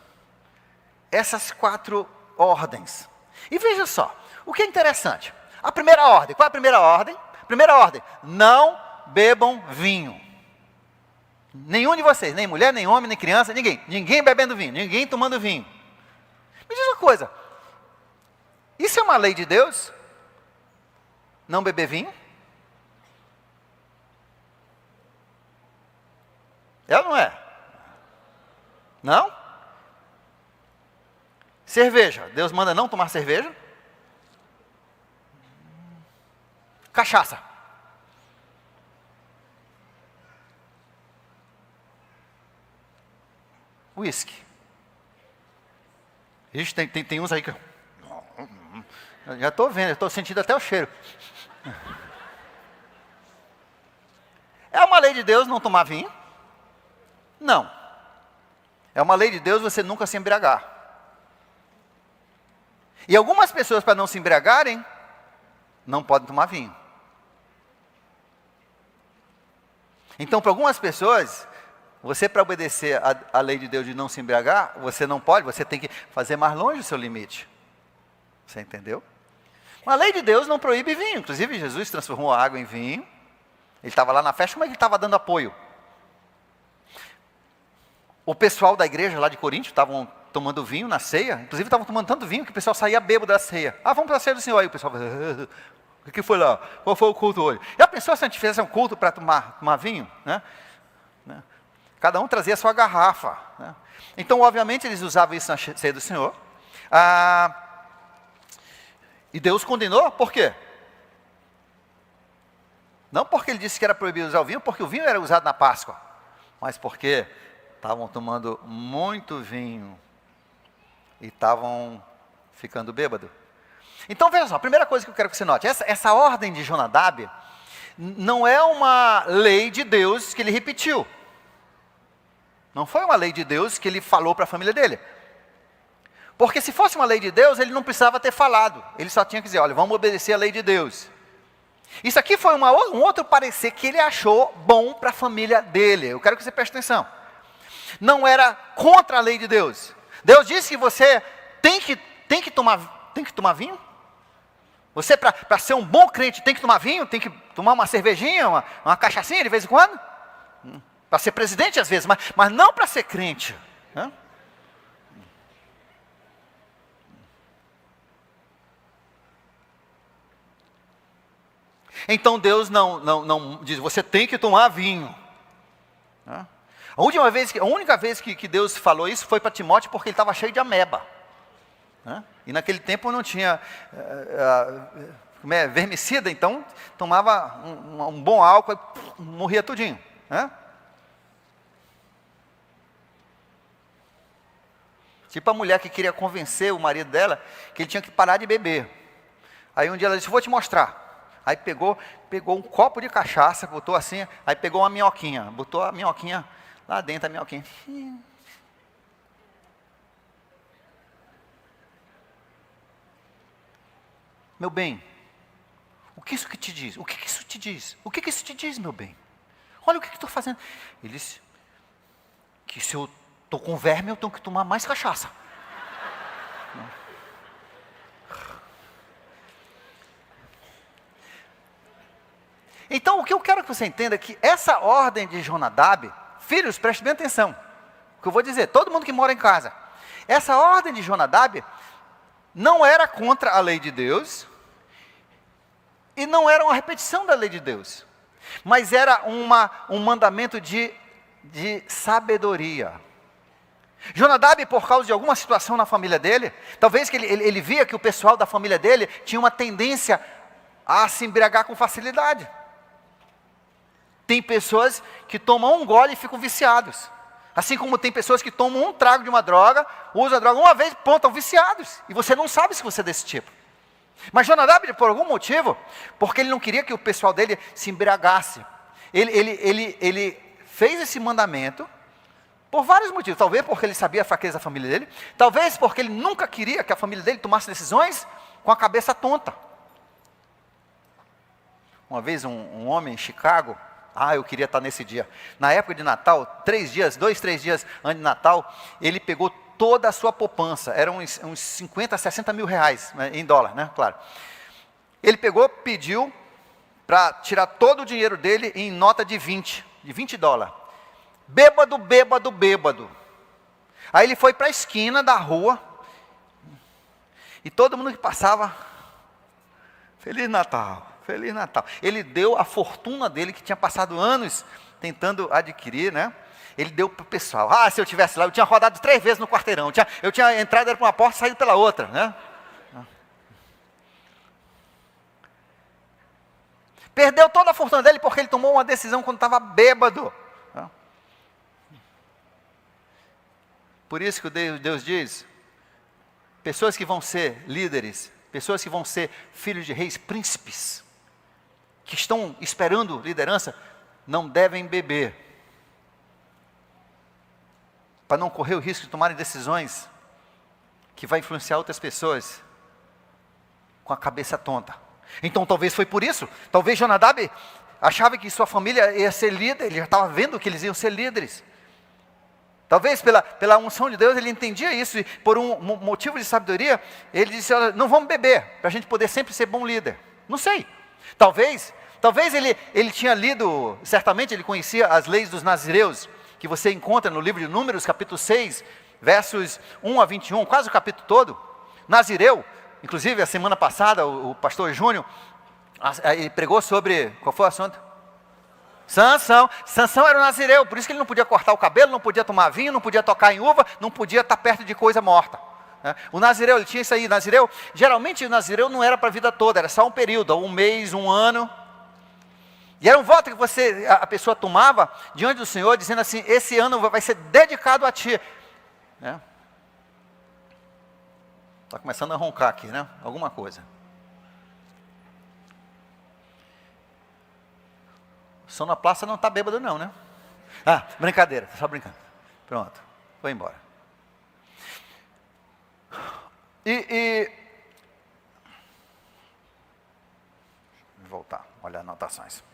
S1: Essas 4 ordens. E veja só, o que é interessante. A primeira ordem, qual é a primeira ordem? Primeira ordem, não bebam vinho. Nenhum de vocês, nem mulher, nem homem, nem criança, ninguém bebendo vinho, ninguém tomando vinho. Me diz uma coisa, isso é uma lei de Deus? Não beber vinho? É ou não é? Não? Cerveja, Deus manda não tomar cerveja? Cachaça. Whisky. Ixi, tem uns aí que eu já estou vendo, estou sentindo até o cheiro. É uma lei de Deus não tomar vinho? Não. É uma lei de Deus você nunca se embriagar. E algumas pessoas, para não se embriagarem, não podem tomar vinho. Então, para algumas pessoas, você, para obedecer a lei de Deus de não se embriagar, você não pode, você tem que fazer mais longe o seu limite. Você entendeu? A lei de Deus não proíbe vinho. Inclusive, Jesus transformou a água em vinho. Ele estava lá na festa, como é que ele estava dando apoio? O pessoal da igreja lá de Corinto estavam tomando vinho na ceia. Inclusive, estavam tomando tanto vinho que o pessoal saía bêbado da ceia. Vamos para a ceia do Senhor. Aí o pessoal o que foi lá? Qual foi o culto hoje? Já pensou se a gente fizesse um culto para tomar vinho? Né? Cada um trazia a sua garrafa. Né? Então, obviamente, eles usavam isso na ceia do Senhor. E Deus condenou, por quê? Não porque ele disse que era proibido usar o vinho, porque o vinho era usado na Páscoa. Mas porque estavam tomando muito vinho e estavam ficando bêbados. Então, veja só, a primeira coisa que eu quero que você note, essa ordem de Jonadab não é uma lei de Deus que ele repetiu. Não foi uma lei de Deus que ele falou para a família dele. Porque se fosse uma lei de Deus, ele não precisava ter falado. Ele só tinha que dizer, olha, vamos obedecer a lei de Deus. Isso aqui foi um outro parecer que ele achou bom para a família dele. Eu quero que você preste atenção. Não era contra a lei de Deus. Deus disse que você tem que tomar vinho. Você, para ser um bom crente, tem que tomar vinho, tem que tomar uma cervejinha, uma cachaçinha de vez em quando. Para ser presidente às vezes, mas não para ser crente. Né? Então Deus não diz, você tem que tomar vinho. Né? A única vez que Deus falou isso foi para Timóteo porque ele estava cheio de ameba. Né? E naquele tempo não tinha vermicida, então tomava um bom álcool e morria tudinho. Né? Tipo a mulher que queria convencer o marido dela que ele tinha que parar de beber. Aí um dia ela disse, vou te mostrar. Aí pegou um copo de cachaça, botou assim, aí pegou uma minhoquinha, botou a minhoquinha lá dentro, a minhoquinha. Meu bem, O que isso que te diz? O que isso te diz? O que isso te diz, meu bem? Olha o que estou fazendo. Ele disse que se eu estou com verme, eu tenho que tomar mais cachaça. Então, o que eu quero que você entenda é que essa ordem de Jonadab, filhos, prestem bem atenção. O que eu vou dizer, todo mundo que mora em casa. Essa ordem de Jonadab não era contra a lei de Deus, e não era uma repetição da lei de Deus, mas era um mandamento de sabedoria. Jonadab, por causa de alguma situação na família dele, talvez que ele via que o pessoal da família dele tinha uma tendência a se embriagar com facilidade. Tem pessoas que tomam um gole e ficam viciados. Assim como tem pessoas que tomam um trago de uma droga, usam a droga uma vez, pronto, estão viciados. E você não sabe se você é desse tipo. Mas Jonadab, por algum motivo, porque ele não queria que o pessoal dele se embriagasse, ele fez esse mandamento por vários motivos. Talvez porque ele sabia a fraqueza da família dele, talvez porque ele nunca queria que a família dele tomasse decisões com a cabeça tonta. Uma vez um homem em Chicago, eu queria estar nesse dia. Na época de Natal, 3 dias antes de Natal, ele pegou toda a sua poupança. Eram uns 50, 60 mil reais, né, em dólar, né? Claro. Ele pegou, pediu para tirar todo o dinheiro dele em nota de 20 dólares. Bêbado. Aí ele foi para a esquina da rua, e todo mundo que passava, Feliz Natal. Feliz Natal. Ele deu a fortuna dele, que tinha passado anos tentando adquirir, né? Ele deu para o pessoal. Se eu tivesse lá, eu tinha rodado 3 vezes no quarteirão. Eu tinha entrado por uma porta e saído pela outra, né? Perdeu toda a fortuna dele porque ele tomou uma decisão quando estava bêbado. Por isso que Deus diz, pessoas que vão ser líderes, pessoas que vão ser filhos de reis, príncipes, que estão esperando liderança, não devem beber, para não correr o risco de tomarem decisões que vai influenciar outras pessoas com a cabeça tonta. Então talvez foi por isso, talvez Jonadab achava que sua família ia ser líder, ele já estava vendo que eles iam ser líderes. Talvez pela unção de Deus ele entendia isso, e por um motivo de sabedoria, ele disse, não vamos beber, para a gente poder sempre ser bom líder. Não sei. Talvez ele tinha lido, certamente ele conhecia as leis dos nazireus, que você encontra no livro de Números, capítulo 6, versos 1 a 21, quase o capítulo todo. Nazireu, inclusive a semana passada, o pastor Júnior, ele pregou sobre, qual foi o assunto? Sansão era um nazireu, por isso que ele não podia cortar o cabelo, não podia tomar vinho, não podia tocar em uva, não podia estar perto de coisa morta. O nazireu, ele tinha isso aí. Nazireu, geralmente o nazireu não era para a vida toda, era só um período, 1 mês, 1 ano. E era um voto que a pessoa tomava diante do Senhor, dizendo assim, esse ano vai ser dedicado a ti. Está começando a roncar aqui, né? Alguma coisa. Sonoplasta não está bêbado não, né? Brincadeira, só brincando. Pronto, foi embora. Vou voltar, olhar as anotações.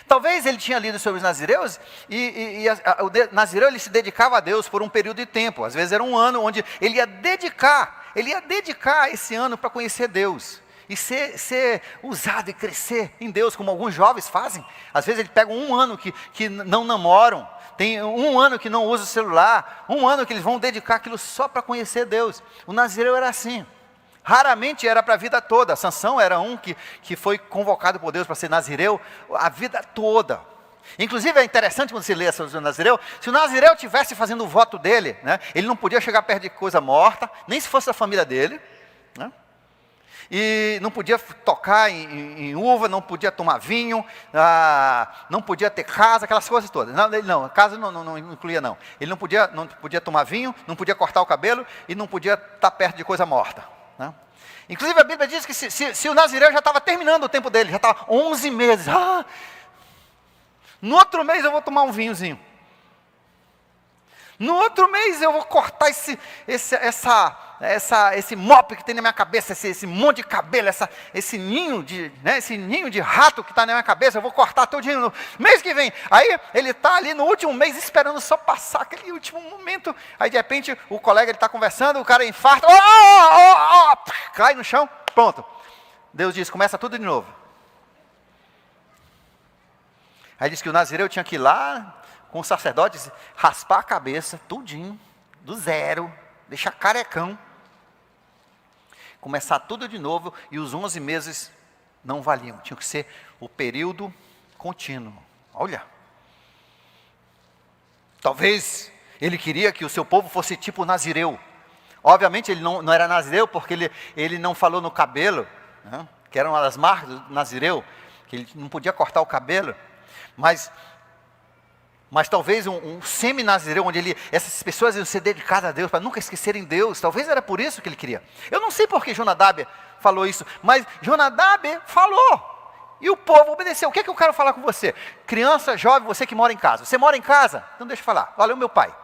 S1: Talvez ele tinha lido sobre os nazireus, o nazireu ele se dedicava a Deus por um período de tempo. Às vezes era um ano onde ele ia dedicar esse ano para conhecer Deus. E ser usado e crescer em Deus, como alguns jovens fazem. Às vezes eles pegam 1 ano que não namoram, tem 1 ano que não usa o celular, 1 ano que eles vão dedicar aquilo só para conhecer Deus. O nazireu era assim, raramente era para a vida toda. Sansão era um que foi convocado por Deus para ser nazireu a vida toda. Inclusive é interessante quando você lê sobre o nazireu, se o nazireu estivesse fazendo o voto dele, né, ele não podia chegar perto de coisa morta, nem se fosse a família dele, né? E não podia tocar em uva, não podia tomar vinho, não podia ter casa, aquelas coisas todas. Não, casa não incluía não. Ele não podia tomar vinho, não podia cortar o cabelo e não podia estar perto de coisa morta, né? Inclusive a Bíblia diz que se o nazireu já estava terminando o tempo dele, já estava 11 meses. No outro mês eu vou tomar um vinhozinho. No outro mês eu vou cortar esse mop que tem na minha cabeça, esse monte de cabelo, esse ninho de rato que está na minha cabeça, eu vou cortar tudinho no mês que vem. Aí ele está ali no último mês esperando só passar aquele último momento. Aí de repente o colega está conversando, o cara infarta, cai no chão, pronto. Deus diz, começa tudo de novo. Aí diz que o nazireu tinha que ir lá com os sacerdotes, raspar a cabeça, tudinho, do zero, deixar carecão, começar tudo de novo, e os 11 meses não valiam, tinha que ser o período contínuo. Olha, talvez ele queria que o seu povo fosse tipo nazireu. Obviamente ele não era nazireu, porque ele não falou no cabelo, né, que era uma das marcas do nazireu, que ele não podia cortar o cabelo, mas talvez um semi-nazireu, onde essas pessoas iam ser dedicadas a Deus, para nunca esquecerem Deus. Talvez era por isso que ele queria. Eu não sei por que Jonadab falou isso, mas Jonadab falou, e o povo obedeceu. O que é que eu quero falar com você? Criança, jovem, você que mora em casa. Você mora em casa? Então deixa eu falar. Olha, o meu pai.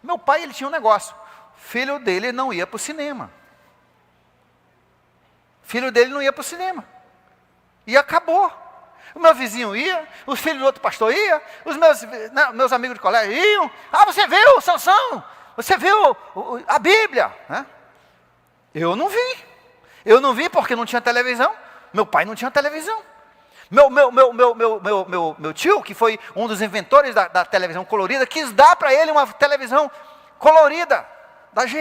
S1: O meu pai, ele tinha um negócio. Filho dele não ia para o cinema. Filho dele não ia para o cinema. E acabou. O meu vizinho ia, os filhos do outro pastor iam, os meus amigos de colégio iam. Você viu, Sansão? Você viu a Bíblia? Eu não vi. Eu não vi porque não tinha televisão. Meu pai não tinha televisão. Meu tio, que foi um dos inventores da televisão colorida, quis dar para ele uma televisão colorida, da GE.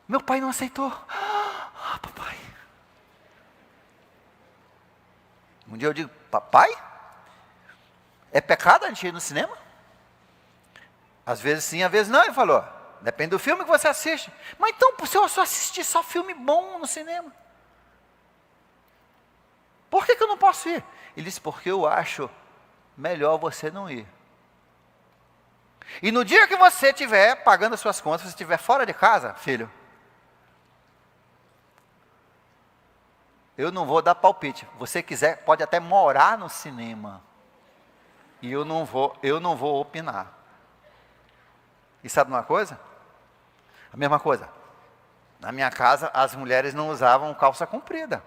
S1: Meu pai não aceitou. Papai. Um dia eu digo, papai, é pecado a gente ir no cinema? Às vezes sim, às vezes não. Ele falou, depende do filme que você assiste. Mas então, se eu só assistir só filme bom no cinema, por que eu não posso ir? Ele disse, porque eu acho melhor você não ir. E no dia que você estiver pagando as suas contas, você estiver fora de casa, filho, eu não vou dar palpite. Você quiser, pode até morar no cinema. E eu não vou opinar. E sabe uma coisa? A mesma coisa. Na minha casa, as mulheres não usavam calça comprida.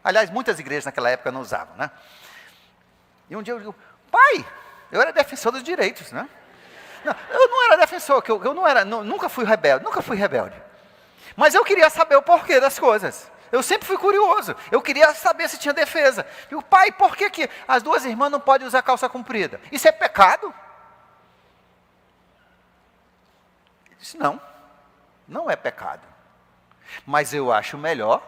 S1: Aliás, muitas igrejas naquela época não usavam, né? E um dia eu digo, pai, eu era defensor dos direitos, né? Não, eu não era defensor, nunca fui rebelde. Mas eu queria saber o porquê das coisas. Eu sempre fui curioso. Eu queria saber se tinha defesa. E o pai, por que as duas irmãs não podem usar calça comprida? Isso é pecado? Ele disse, não é pecado. Mas eu acho melhor,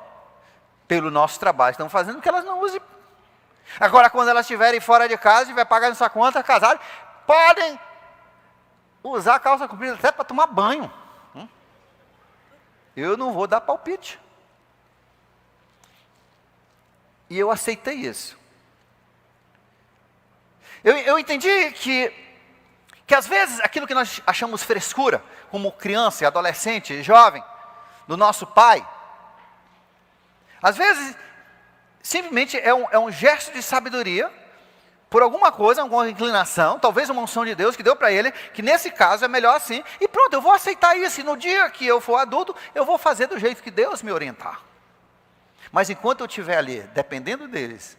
S1: pelo nosso trabalho que estão fazendo, que elas não usem. Agora, quando elas estiverem fora de casa, estiver pagando sua conta, casarem, podem usar calça comprida até para tomar banho. Eu não vou dar palpite. E eu aceitei isso. Eu entendi que às vezes aquilo que nós achamos frescura, como criança, adolescente, jovem, do nosso pai, às vezes simplesmente é um gesto de sabedoria, por alguma coisa, alguma inclinação, talvez uma unção de Deus que deu para ele, que nesse caso é melhor assim, e pronto, eu vou aceitar isso, e no dia que eu for adulto, eu vou fazer do jeito que Deus me orientar. Mas enquanto eu estiver ali, dependendo deles,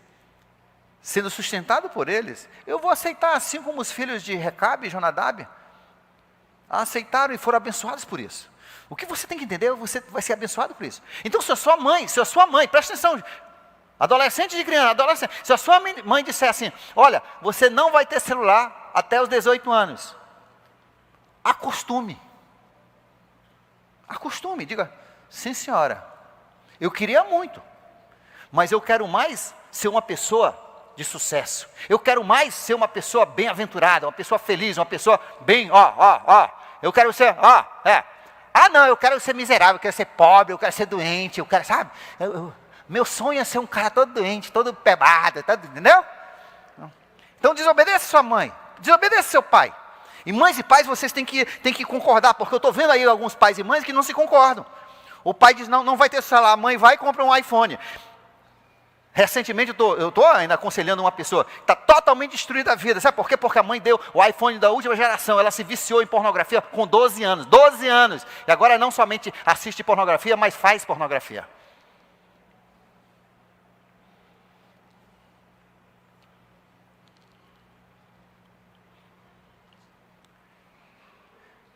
S1: sendo sustentado por eles, eu vou aceitar, assim como os filhos de Recabe e Jonadab aceitaram e foram abençoados por isso. O que você tem que entender, você vai ser abençoado por isso. Então, se a sua mãe, presta atenção, adolescente de criança, adolescente, se a sua mãe disser assim, olha, você não vai ter celular até os 18 anos, acostume, diga, sim senhora, eu queria muito, mas eu quero mais ser uma pessoa de sucesso. Eu quero mais ser uma pessoa bem-aventurada, uma pessoa feliz, uma pessoa bem, eu quero ser, não, eu quero ser miserável, eu quero ser pobre, eu quero ser doente, eu quero, sabe? Meu sonho é ser um cara todo doente, todo pebado, entendeu? Então desobedeça sua mãe, desobedeça seu pai. E mães e pais, vocês têm que concordar, porque eu estou vendo aí alguns pais e mães que não se concordam. O pai diz, não vai ter celular, a mãe vai e compra um iPhone. Recentemente eu estou ainda aconselhando uma pessoa que está totalmente destruída a vida. Sabe por quê? Porque a mãe deu o iPhone da última geração. Ela se viciou em pornografia com 12 anos. 12 anos. E agora não somente assiste pornografia, mas faz pornografia.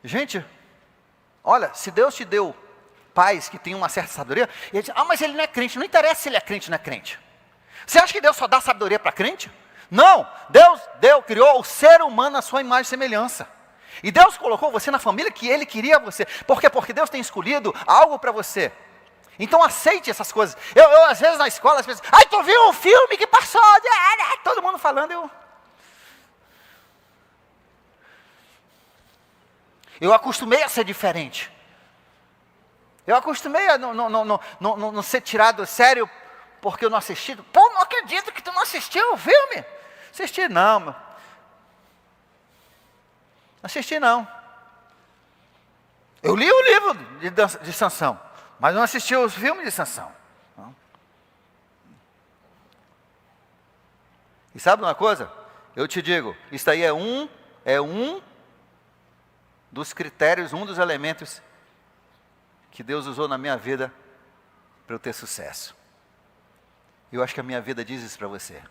S1: Gente, olha, se Deus te deu pais que têm uma certa sabedoria, e ele diz, mas ele não é crente. Não interessa se ele é crente ou não é crente. Você acha que Deus só dá sabedoria para crente? Não, Deus criou o ser humano à sua imagem e semelhança. E Deus colocou você na família que Ele queria você. Por quê? Porque Deus tem escolhido algo para você. Então aceite essas coisas. Eu às vezes na escola, às vezes, tu viu um filme que passou, todo mundo falando, eu acostumei a ser diferente. Eu acostumei a não ser tirado sério porque eu não assisti. Pô, não acredito que tu não assistiu o filme. Assisti não, meu. Não assisti não. Eu li o livro de Sansão, mas não assisti os filmes de Sansão. Não. E sabe uma coisa? Eu te digo, isso aí é um dos critérios, um dos elementos que Deus usou na minha vida para eu ter sucesso. Eu acho que a minha vida diz isso para você.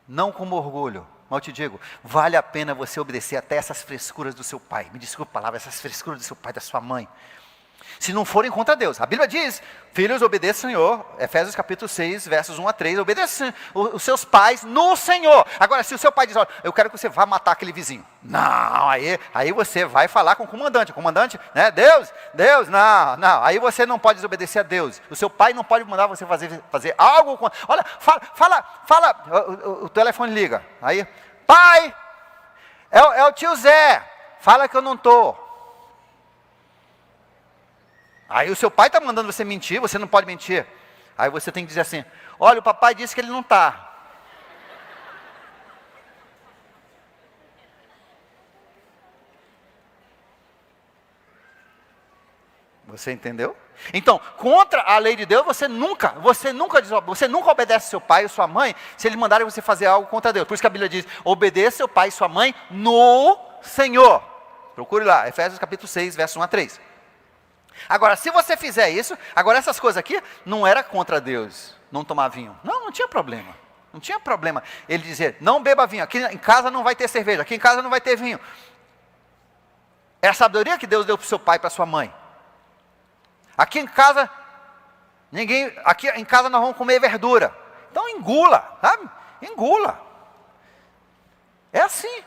S1: Não como orgulho, mas eu te digo, vale a pena você obedecer até essas frescuras do seu pai. Me desculpa a palavra, essas frescuras do seu pai, da sua mãe. Se não forem contra Deus. A Bíblia diz, filhos, obedeçam ao Senhor. Efésios capítulo 6, versos 1 a 3. Obedeçam os seus pais no Senhor. Agora, se o seu pai diz, olha, eu quero que você vá matar aquele vizinho. Não, aí você vai falar com o comandante. O comandante, né, Deus, não. Aí você não pode desobedecer a Deus. O seu pai não pode mandar você fazer algo. Olha, fala, o telefone liga. Aí, pai, é o tio Zé. Fala que eu não estou. Aí o seu pai está mandando você mentir, você não pode mentir. Aí você tem que dizer assim, olha, o papai disse que ele não está. Você entendeu? Então, contra a lei de Deus, você nunca obedece seu pai ou sua mãe, se eles mandarem você fazer algo contra Deus. Por isso que a Bíblia diz, obedeça seu pai e sua mãe no Senhor. Procure lá, Efésios capítulo 6, verso 1 a 3. Agora, se você fizer isso, agora essas coisas aqui, não era contra Deus, não tomar vinho. Não tinha problema. Não tinha problema ele dizer, não beba vinho, aqui em casa não vai ter cerveja, aqui em casa não vai ter vinho. É a sabedoria que Deus deu para o seu pai e para a sua mãe. Aqui em casa nós vamos comer verdura. Então engula, sabe? Engula. É assim.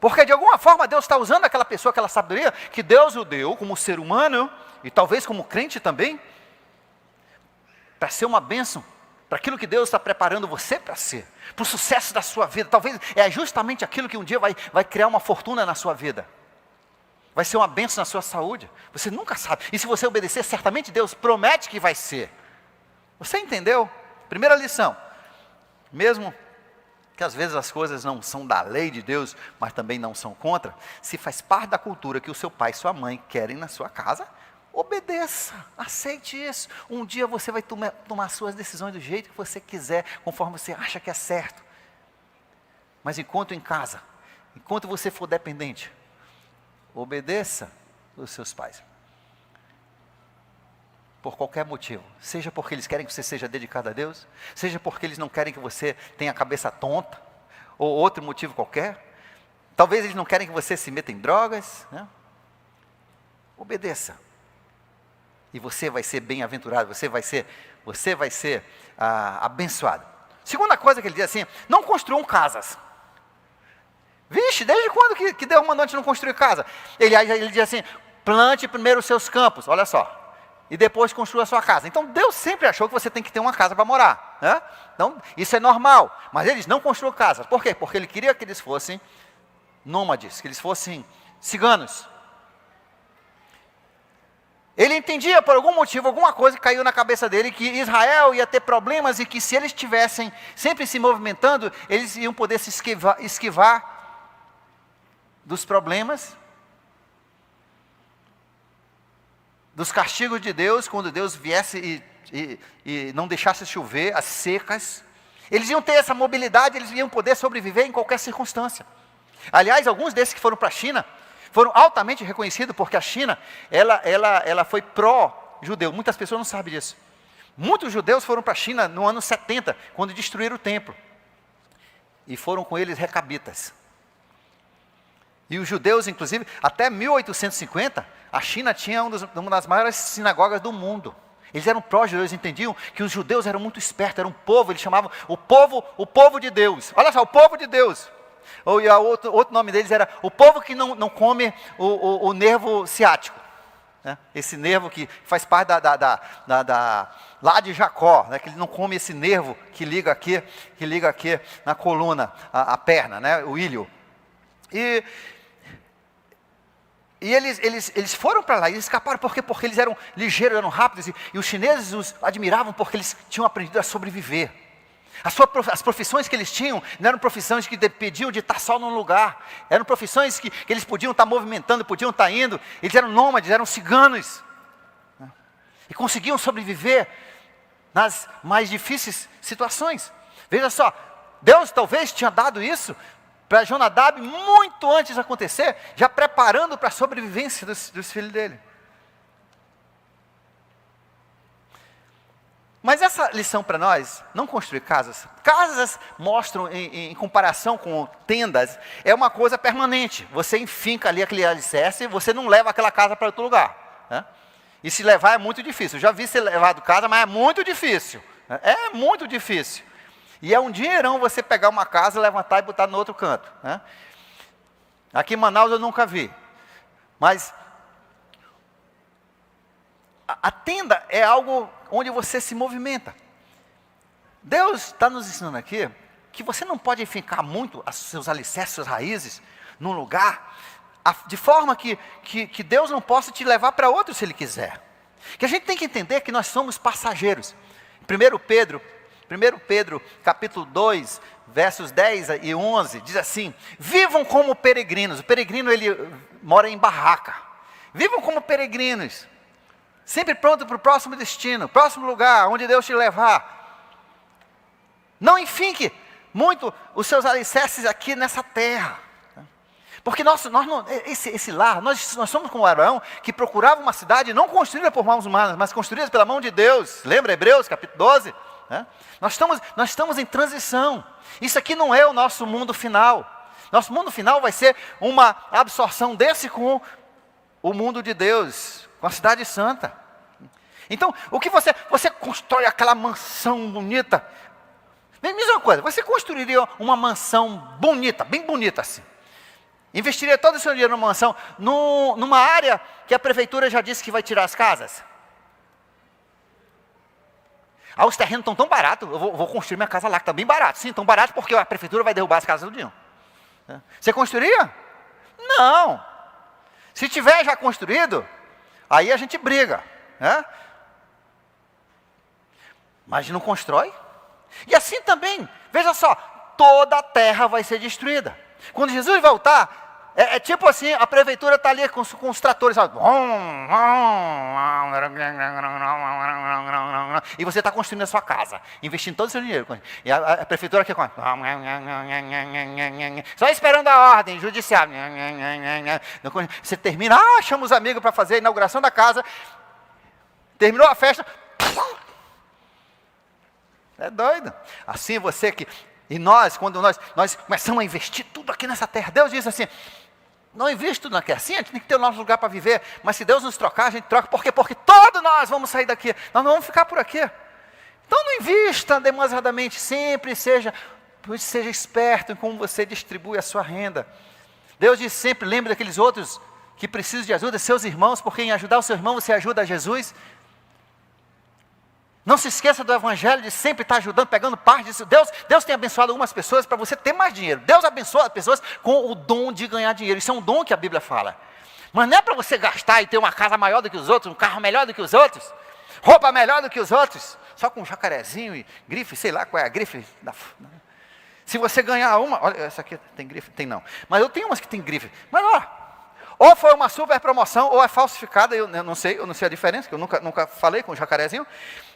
S1: Porque de alguma forma Deus está usando aquela pessoa, aquela sabedoria que Deus o deu como ser humano, e talvez como crente também, para ser uma bênção, para aquilo que Deus está preparando você para ser, para o sucesso da sua vida. Talvez é justamente aquilo que um dia vai criar uma fortuna na sua vida. Vai ser uma bênção na sua saúde. Você nunca sabe. E se você obedecer, certamente Deus promete que vai ser. Você entendeu? Primeira lição. Mesmo que às vezes as coisas não são da lei de Deus, mas também não são contra, se faz parte da cultura que o seu pai e sua mãe querem na sua casa, obedeça, aceite isso. Um dia você vai tomar suas decisões do jeito que você quiser, conforme você acha que é certo. Mas enquanto em casa, enquanto você for dependente, obedeça os seus pais. Por qualquer motivo, seja porque eles querem que você seja dedicado a Deus, seja porque eles não querem que você tenha a cabeça tonta, ou outro motivo qualquer. Talvez eles não querem que você se meta em drogas, né? Obedeça. E você vai ser bem-aventurado, você vai ser abençoado. Segunda coisa que ele diz assim, não construam casas. Vixe, desde quando que Deus mandou a gente não construir casa? Ele diz assim, plante primeiro os seus campos, olha só. E depois construa a sua casa. Então Deus sempre achou que você tem que ter uma casa para morar, né? Então isso é normal. Mas eles não construíram casas. Por quê? Porque ele queria que eles fossem nômades, que eles fossem ciganos. Ele entendia por algum motivo, alguma coisa que caiu na cabeça dele, que Israel ia ter problemas e que se eles estivessem sempre se movimentando, eles iam poder se esquivar dos problemas, dos castigos de Deus, quando Deus viesse e e não deixasse chover, as secas. Eles iam ter essa mobilidade, eles iam poder sobreviver em qualquer circunstância. Aliás, alguns desses que foram para a China foram altamente reconhecidos, porque a China, ela foi pró-judeu. Muitas pessoas não sabem disso. Muitos judeus foram para a China no ano 70, quando destruíram o templo. E foram com eles recabitas. E os judeus, inclusive, até 1850, a China tinha uma das maiores sinagogas do mundo. Eles eram pró-judeus, entendiam que os judeus eram muito espertos, eram um povo, eles chamavam o povo de Deus. Olha só, o povo de Deus. Outro nome deles era o povo que não come o nervo ciático. Né? Esse nervo que faz parte lá de Jacó, né? Que ele não come esse nervo que liga aqui na coluna, a perna, né? O ilho. E eles foram para lá, eles escaparam, por quê? Porque eles eram ligeiros, eram rápidos, e os chineses os admiravam porque eles tinham aprendido a sobreviver. As profissões que eles tinham não eram profissões que dependiam de estar só num lugar, eram profissões que eles podiam estar movimentando, podiam estar indo, eles eram nômades, eram ciganos, né? E conseguiam sobreviver nas mais difíceis situações. Veja só, Deus talvez tinha dado isso para Jonadab muito antes de acontecer, já preparando para a sobrevivência dos filhos dele. Mas essa lição para nós, não construir casas. Casas mostram, em comparação com tendas, é uma coisa permanente. Você enfinca ali aquele alicerce, você não leva aquela casa para outro lugar, né? E se levar é muito difícil. Eu já vi ser levado casa, mas é muito difícil. É muito difícil. E é um dinheirão você pegar uma casa, levantar e botar no outro canto, né? Aqui em Manaus eu nunca vi. Mas a tenda é algo onde você se movimenta. Deus está nos ensinando aqui que você não pode fincar muito os seus alicerces, suas raízes, num lugar, de forma que Deus não possa te levar para outro se Ele quiser. Que a gente tem que entender que nós somos passageiros. 1 Pedro, capítulo 2, versos 10 e 11, diz assim: vivam como peregrinos. O peregrino, ele mora em barraca. Vivam como peregrinos, sempre pronto para o próximo destino, próximo lugar, onde Deus te levar. Não enfinque muito os seus alicerces aqui nessa terra. Porque esse lar, nós somos como Abraão, que procurava uma cidade não construída por mãos humanas, mas construída pela mão de Deus. Lembra Hebreus, capítulo 12? Nós estamos em transição. Isso aqui não é o nosso mundo final. Nosso mundo final vai ser uma absorção desse com o mundo de Deus, com a cidade santa. Então, o que você constrói aquela mansão bonita. Me diz uma coisa, você construiria uma mansão bonita, bem bonita assim? Investiria todo o seu dinheiro numa mansão, numa área que a prefeitura já disse que vai tirar as casas? Os terrenos estão tão baratos, eu vou construir minha casa lá, que está bem barato. Sim, tão barato porque a prefeitura vai derrubar as casas do dia. Você construiria? Não. Se tiver já construído, aí a gente briga, né? Mas não constrói. E assim também, veja só, toda a terra vai ser destruída. Quando Jesus voltar, é tipo assim, a prefeitura está ali com os tratores, sabe? E você está construindo a sua casa, investindo todo o seu dinheiro. E a prefeitura aqui, só esperando a ordem judicial. Você termina, chama os amigos para fazer a inauguração da casa, terminou a festa, é doido. Assim você que... E quando nós começamos a investir tudo aqui nessa terra, Deus diz assim, não investe tudo aqui assim, a gente tem que ter o nosso lugar para viver, mas se Deus nos trocar, a gente troca. Por quê? Porque todos nós vamos sair daqui, nós não vamos ficar por aqui. Então não invista demasiadamente, sempre seja esperto em como você distribui a sua renda. Deus diz sempre, lembre daqueles outros que precisam de ajuda, seus irmãos, porque em ajudar o seu irmão você ajuda a Jesus. Não se esqueça do evangelho, de sempre estar ajudando, pegando parte disso. Deus tem abençoado algumas pessoas para você ter mais dinheiro. Deus abençoa as pessoas com o dom de ganhar dinheiro. Isso é um dom que a Bíblia fala. Mas não é para você gastar e ter uma casa maior do que os outros, um carro melhor do que os outros, roupa melhor do que os outros, só com um jacarezinho e grife, sei lá qual é a grife. Se você ganhar uma, olha, essa aqui tem grife? Tem não. Mas eu tenho umas que tem grife. Mas ou foi uma super promoção, ou é falsificada, eu não sei a diferença, que eu nunca falei com o jacarezinho.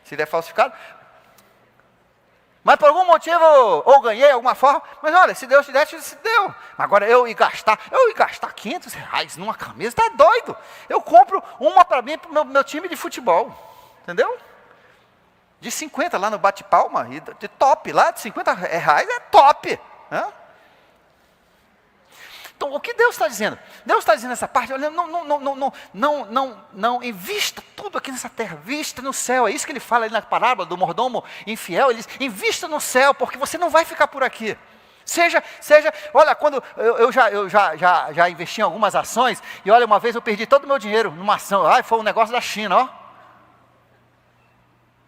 S1: Se ele é falsificado. Mas por algum motivo, ou ganhei alguma forma, mas olha, se Deus te desse, se deu. Agora eu ir gastar R$500 numa camisa, está doido. Eu compro uma para mim, para o meu time de futebol, entendeu? De 50 lá no bate-palma, e de top, lá de R$50 é top. Né? Então, o que Deus está dizendo? Deus está dizendo nessa parte, olha, não invista tudo aqui nessa terra, vista no céu. É isso que ele fala ali na parábola do mordomo infiel. Ele diz, invista no céu, porque você não vai ficar por aqui. Olha, quando eu já investi em algumas ações, e olha, uma vez eu perdi todo o meu dinheiro numa ação, foi um negócio da China, ó.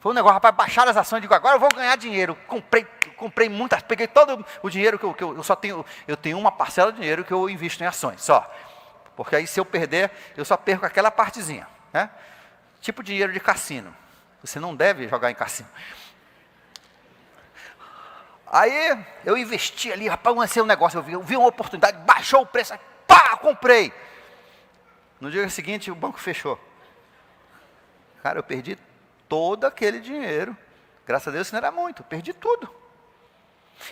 S1: Foi um negócio, rapaz, baixaram as ações, digo, agora eu vou ganhar dinheiro. Comprei muitas, peguei todo o dinheiro que eu tenho uma parcela de dinheiro que eu invisto em ações, só. Porque aí se eu perder, eu só perco aquela partezinha. Né? Tipo dinheiro de cassino. Você não deve jogar em cassino. Aí eu investi ali, rapaz, lancei um negócio, eu vi uma oportunidade, baixou o preço, aí, pá, comprei. No dia seguinte o banco fechou. Cara, eu perdi todo aquele dinheiro. Graças a Deus isso não era muito, perdi tudo.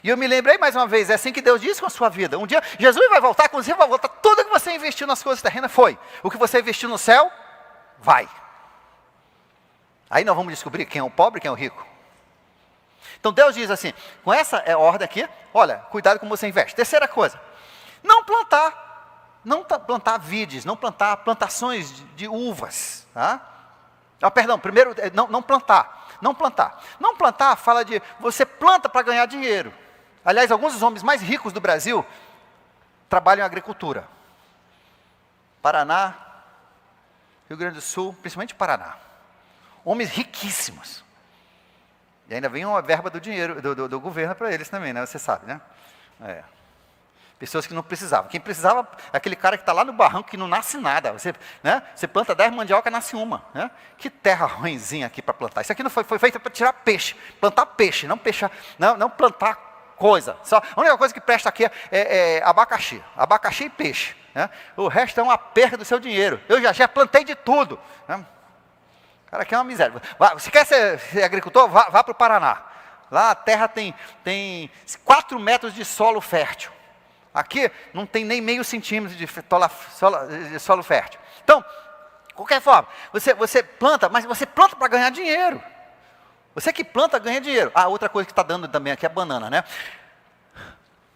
S1: E eu me lembrei mais uma vez, é assim que Deus diz com a sua vida. Um dia Jesus vai voltar, quando vai voltar, tudo que você investiu nas coisas terrenas foi. O que você investiu no céu, vai. Aí nós vamos descobrir quem é o pobre e quem é o rico. Então Deus diz assim, com essa ordem aqui, olha, cuidado como você investe. Terceira coisa, não plantar vides, não plantar plantações de uvas. Tá? Primeiro, não plantar. Não plantar fala de, você planta para ganhar dinheiro. Aliás, alguns dos homens mais ricos do Brasil trabalham em agricultura. Paraná, Rio Grande do Sul, principalmente Paraná. Homens riquíssimos. E ainda vem uma verba do dinheiro, do governo para eles também, né? Você sabe, né? Pessoas que não precisavam. Quem precisava é aquele cara que está lá no barranco, que não nasce nada. Você planta 10 mandioca, nasce uma. Né? Que terra ruinzinha aqui para plantar. Isso aqui não foi feito para tirar peixe. Plantar peixe, não plantar coisa. Só, a única coisa que presta aqui é abacaxi. Abacaxi e peixe. Né? O resto é uma perda do seu dinheiro. Eu já plantei de tudo. Né? Cara, aqui é uma miséria. Você quer ser agricultor? Vá para o Paraná. Lá a terra tem 4 metros de solo fértil. Aqui não tem nem meio centímetro de solo fértil. Então, de qualquer forma, você planta, mas você planta para ganhar dinheiro. Você que planta, ganha dinheiro. Outra coisa que está dando também aqui é a banana, né?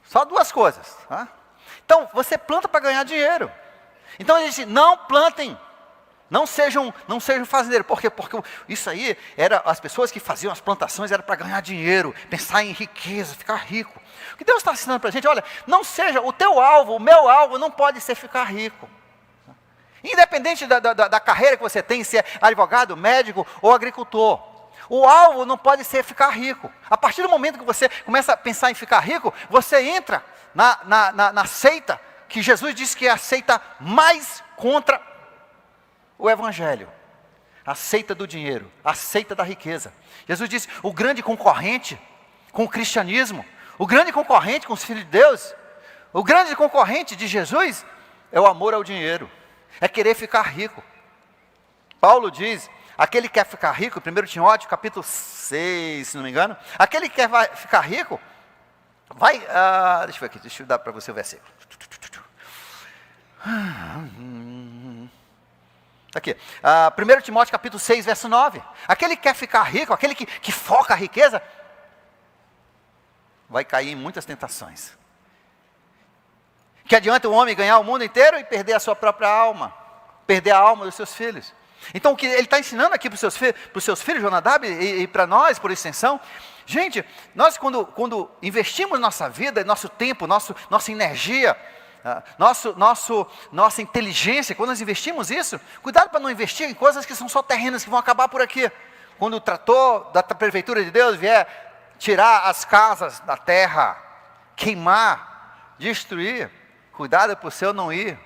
S1: Só 2 coisas. Tá? Então, você planta para ganhar dinheiro. Então, ele disse, não plantem. Não sejam fazendeiros. Por quê? Porque isso aí, as pessoas que faziam as plantações era para ganhar dinheiro, pensar em riqueza, ficar rico. O que Deus está ensinando para a gente, olha, não seja o teu alvo, o meu alvo não pode ser ficar rico. Independente da carreira que você tem, se é advogado, médico ou agricultor. O alvo não pode ser ficar rico. A partir do momento que você começa a pensar em ficar rico, você entra na seita, que Jesus disse que é a seita mais contra o Evangelho, a seita do dinheiro, a seita da riqueza. Jesus disse, o grande concorrente com o cristianismo, o grande concorrente com os filhos de Deus, o grande concorrente de Jesus é o amor ao dinheiro, é querer ficar rico. Paulo diz, aquele que quer ficar rico, 1 Timóteo capítulo 6, se não me engano, aquele que quer ficar rico, deixa eu ver aqui, deixa eu dar para você o versículo. Aqui, 1 Timóteo capítulo 6, verso 9. Aquele que quer ficar rico, aquele que foca a riqueza, vai cair em muitas tentações. Que adianta o homem ganhar o mundo inteiro e perder a sua própria alma, perder a alma dos seus filhos. Então o que ele está ensinando aqui para os seus filhos, Jonadab, e para nós, por extensão, gente, nós quando investimos nossa vida, nosso tempo, nossa energia, nossa inteligência, quando nós investimos isso, cuidado para não investir em coisas que são só terrenas, que vão acabar por aqui. Quando o trator da prefeitura de Deus vier tirar as casas da terra, queimar, destruir, cuidado para o seu não ir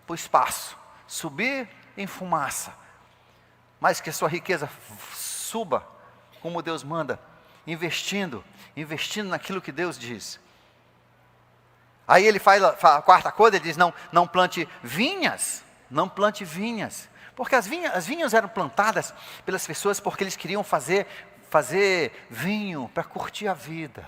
S1: para o espaço, subir em fumaça, mas que a sua riqueza suba como Deus manda, investindo naquilo que Deus diz. Aí ele faz a quarta coisa, ele diz, não plante vinhas, Porque as vinhas eram plantadas pelas pessoas porque eles queriam fazer vinho para curtir a vida.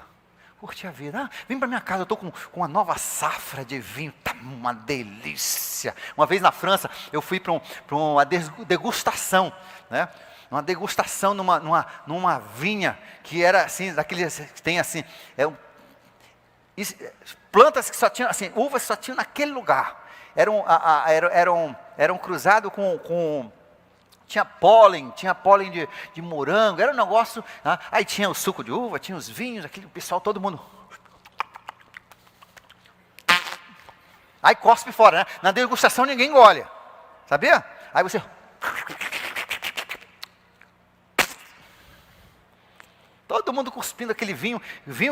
S1: Curtir a vida. Vem para minha casa, eu estou com uma nova safra de vinho, tá uma delícia. Uma vez na França, eu fui para uma degustação, né? Uma degustação numa vinha que era assim, daqueles que tem assim, plantas que só tinham, assim, uvas só tinham naquele lugar. Eram cruzado com tinha pólen de morango, era um negócio, né? Aí tinha o suco de uva, tinha os vinhos, aquele pessoal, todo mundo. Aí cospe fora, né? Na degustação ninguém engole, sabia? Aí você... Todo mundo cuspindo aquele vinho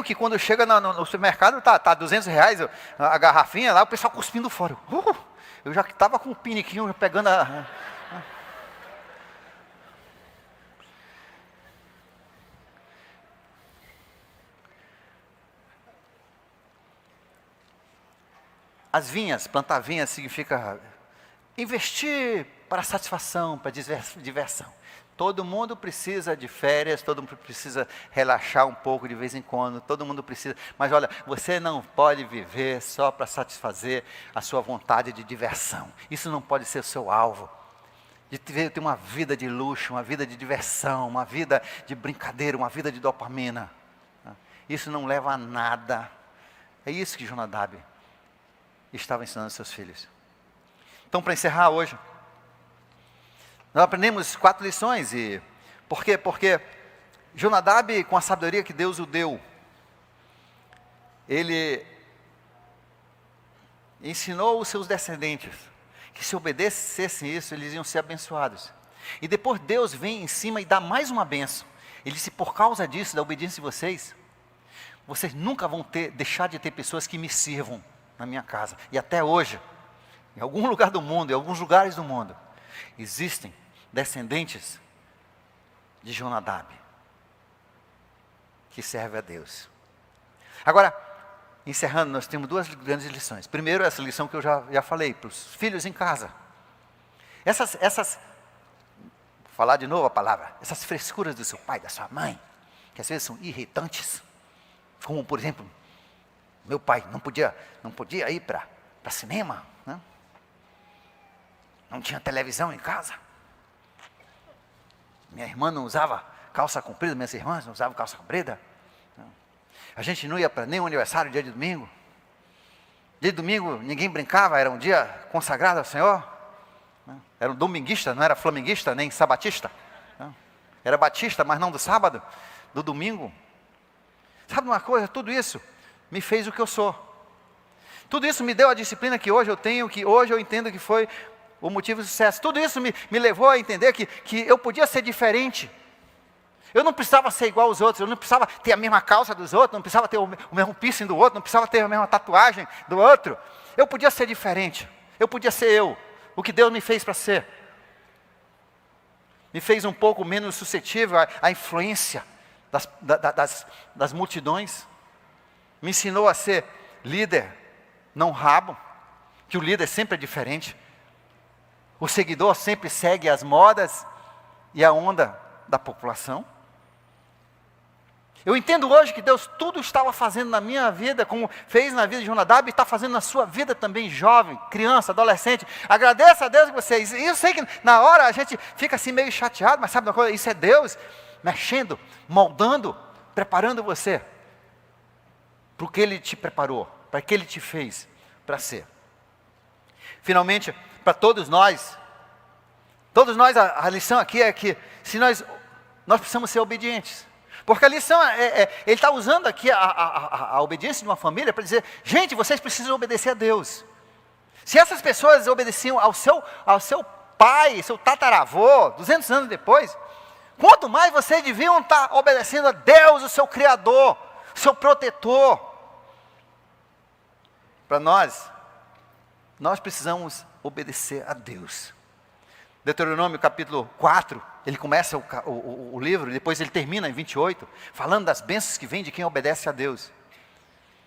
S1: que quando chega no supermercado tá R$200 a garrafinha lá, o pessoal cuspindo fora. Eu já estava com o piniquinho pegando as vinhas, plantar vinhas significa investir para satisfação, para diversão. Todo mundo precisa de férias, todo mundo precisa relaxar um pouco de vez em quando, todo mundo precisa. Mas olha, você não pode viver só para satisfazer a sua vontade de diversão. Isso não pode ser o seu alvo. De ter uma vida de luxo, uma vida de diversão, uma vida de brincadeira, uma vida de dopamina. Isso não leva a nada. É isso que Jonadab estava ensinando aos seus filhos. Então, para encerrar hoje, nós aprendemos 4 lições. E por quê? Porque Jonadab, com a sabedoria que Deus o deu, ele ensinou os seus descendentes que se obedecessem isso, eles iam ser abençoados. E depois Deus vem em cima e dá mais uma bênção. Ele disse, por causa disso, da obediência de vocês nunca vão deixar de ter pessoas que me sirvam na minha casa. E até hoje, em algum lugar do mundo, em alguns lugares do mundo, existem descendentes de Jonadab que servem a Deus. Agora, encerrando, nós temos 2 grandes lições. Primeiro, essa lição que eu já falei, para os filhos em casa. Vou falar de novo a palavra, essas frescuras do seu pai, da sua mãe, que às vezes são irritantes, como por exemplo, meu pai não podia ir para cinema, né? Não tinha televisão em casa. Minha irmã não usava calça comprida, minhas irmãs não usavam calça comprida. A gente não ia para nenhum aniversário dia de domingo. Dia de domingo ninguém brincava, era um dia consagrado ao Senhor. Era um dominguista, não era flamenguista, nem sabatista. Era batista, mas não do sábado, do domingo. Sabe uma coisa? Tudo isso me fez o que eu sou. Tudo isso me deu a disciplina que hoje eu tenho, que hoje eu entendo que foi o motivo do sucesso. Tudo isso me levou a entender que eu podia ser diferente. Eu não precisava ser igual aos outros, eu não precisava ter a mesma calça dos outros, não precisava ter o mesmo piercing do outro, não precisava ter a mesma tatuagem do outro. Eu podia ser diferente, eu podia ser eu, o que Deus me fez para ser. Me fez um pouco menos suscetível à influência das multidões. Me ensinou a ser líder, não rabo, que o líder sempre é diferente. O seguidor sempre segue as modas e a onda da população. Eu entendo hoje que Deus tudo estava fazendo na minha vida, como fez na vida de Jonadab, e está fazendo na sua vida também, jovem, criança, adolescente. Agradeça a Deus que vocês. E eu sei que na hora a gente fica assim meio chateado, mas sabe uma coisa? Isso é Deus mexendo, moldando, preparando você para o que Ele te preparou, para o que Ele te fez para ser. Finalmente, para todos nós, a lição aqui é que se nós precisamos ser obedientes. Porque a lição ele está usando aqui a obediência de uma família para dizer, gente, vocês precisam obedecer a Deus. Se essas pessoas obedeciam ao seu pai, seu tataravô, 200 anos depois, quanto mais vocês deviam estar obedecendo a Deus, o seu Criador, o seu protetor. Para nós precisamos obedecer a Deus. Deuteronômio capítulo 4, ele começa o livro, depois ele termina em 28, falando das bênçãos que vêm de quem obedece a Deus.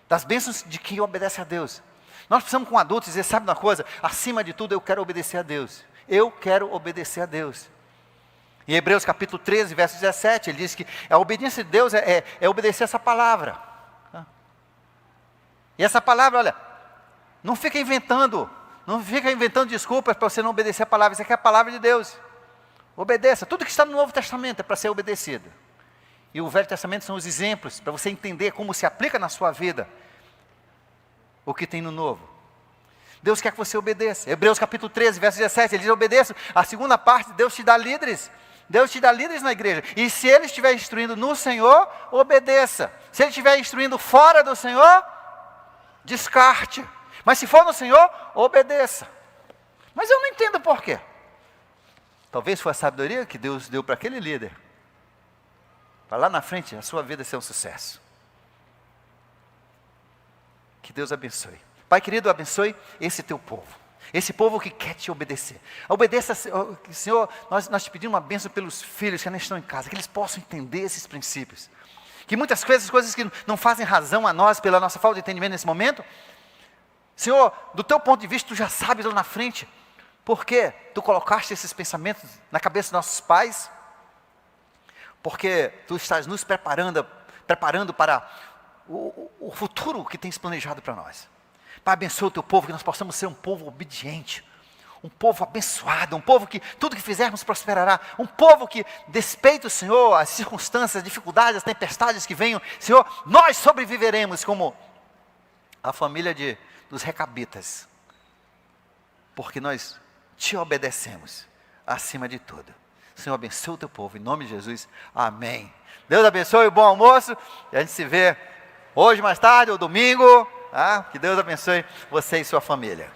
S1: Das bênçãos de quem obedece a Deus. Nós precisamos com adultos dizer, sabe uma coisa? Acima de tudo eu quero obedecer a Deus. Eu quero obedecer a Deus. Em Hebreus capítulo 13, verso 17, ele diz que a obediência de Deus é obedecer essa palavra. E essa palavra, olha, não fica inventando desculpas para você não obedecer a palavra. Isso aqui é a palavra de Deus. Obedeça. Tudo que está no Novo Testamento é para ser obedecido. E o Velho Testamento são os exemplos para você entender como se aplica na sua vida o que tem no Novo. Deus quer que você obedeça. Hebreus capítulo 13, verso 17, ele diz: obedeça. A segunda parte, Deus te dá líderes. Deus te dá líderes na igreja. E se ele estiver instruindo no Senhor, obedeça. Se ele estiver instruindo fora do Senhor, descarte. Mas se for no Senhor, obedeça. Mas eu não entendo por quê. Talvez foi a sabedoria que Deus deu para aquele líder, para lá na frente a sua vida ser um sucesso. Que Deus abençoe. Pai querido, abençoe esse teu povo. Esse povo que quer te obedecer. Obedeça, Senhor, nós te pedimos uma bênção pelos filhos que ainda estão em casa, que eles possam entender esses princípios. Que muitas vezes, coisas que não fazem razão a nós, pela nossa falta de entendimento nesse momento, Senhor, do teu ponto de vista, tu já sabes lá na frente, porque tu colocaste esses pensamentos na cabeça dos nossos pais, porque tu estás nos preparando para o futuro que tens planejado para nós. Pai, abençoa o teu povo, que nós possamos ser um povo obediente, um povo abençoado, um povo que tudo que fizermos prosperará, um povo que despeita o Senhor, as circunstâncias, as dificuldades, as tempestades que venham, Senhor, nós sobreviveremos como a família dos recabitas, porque nós te obedecemos acima de tudo. Senhor, abençoa o teu povo, em nome de Jesus, amém. Deus abençoe, bom almoço, e a gente se vê hoje mais tarde, ou domingo. Que Deus abençoe você e sua família.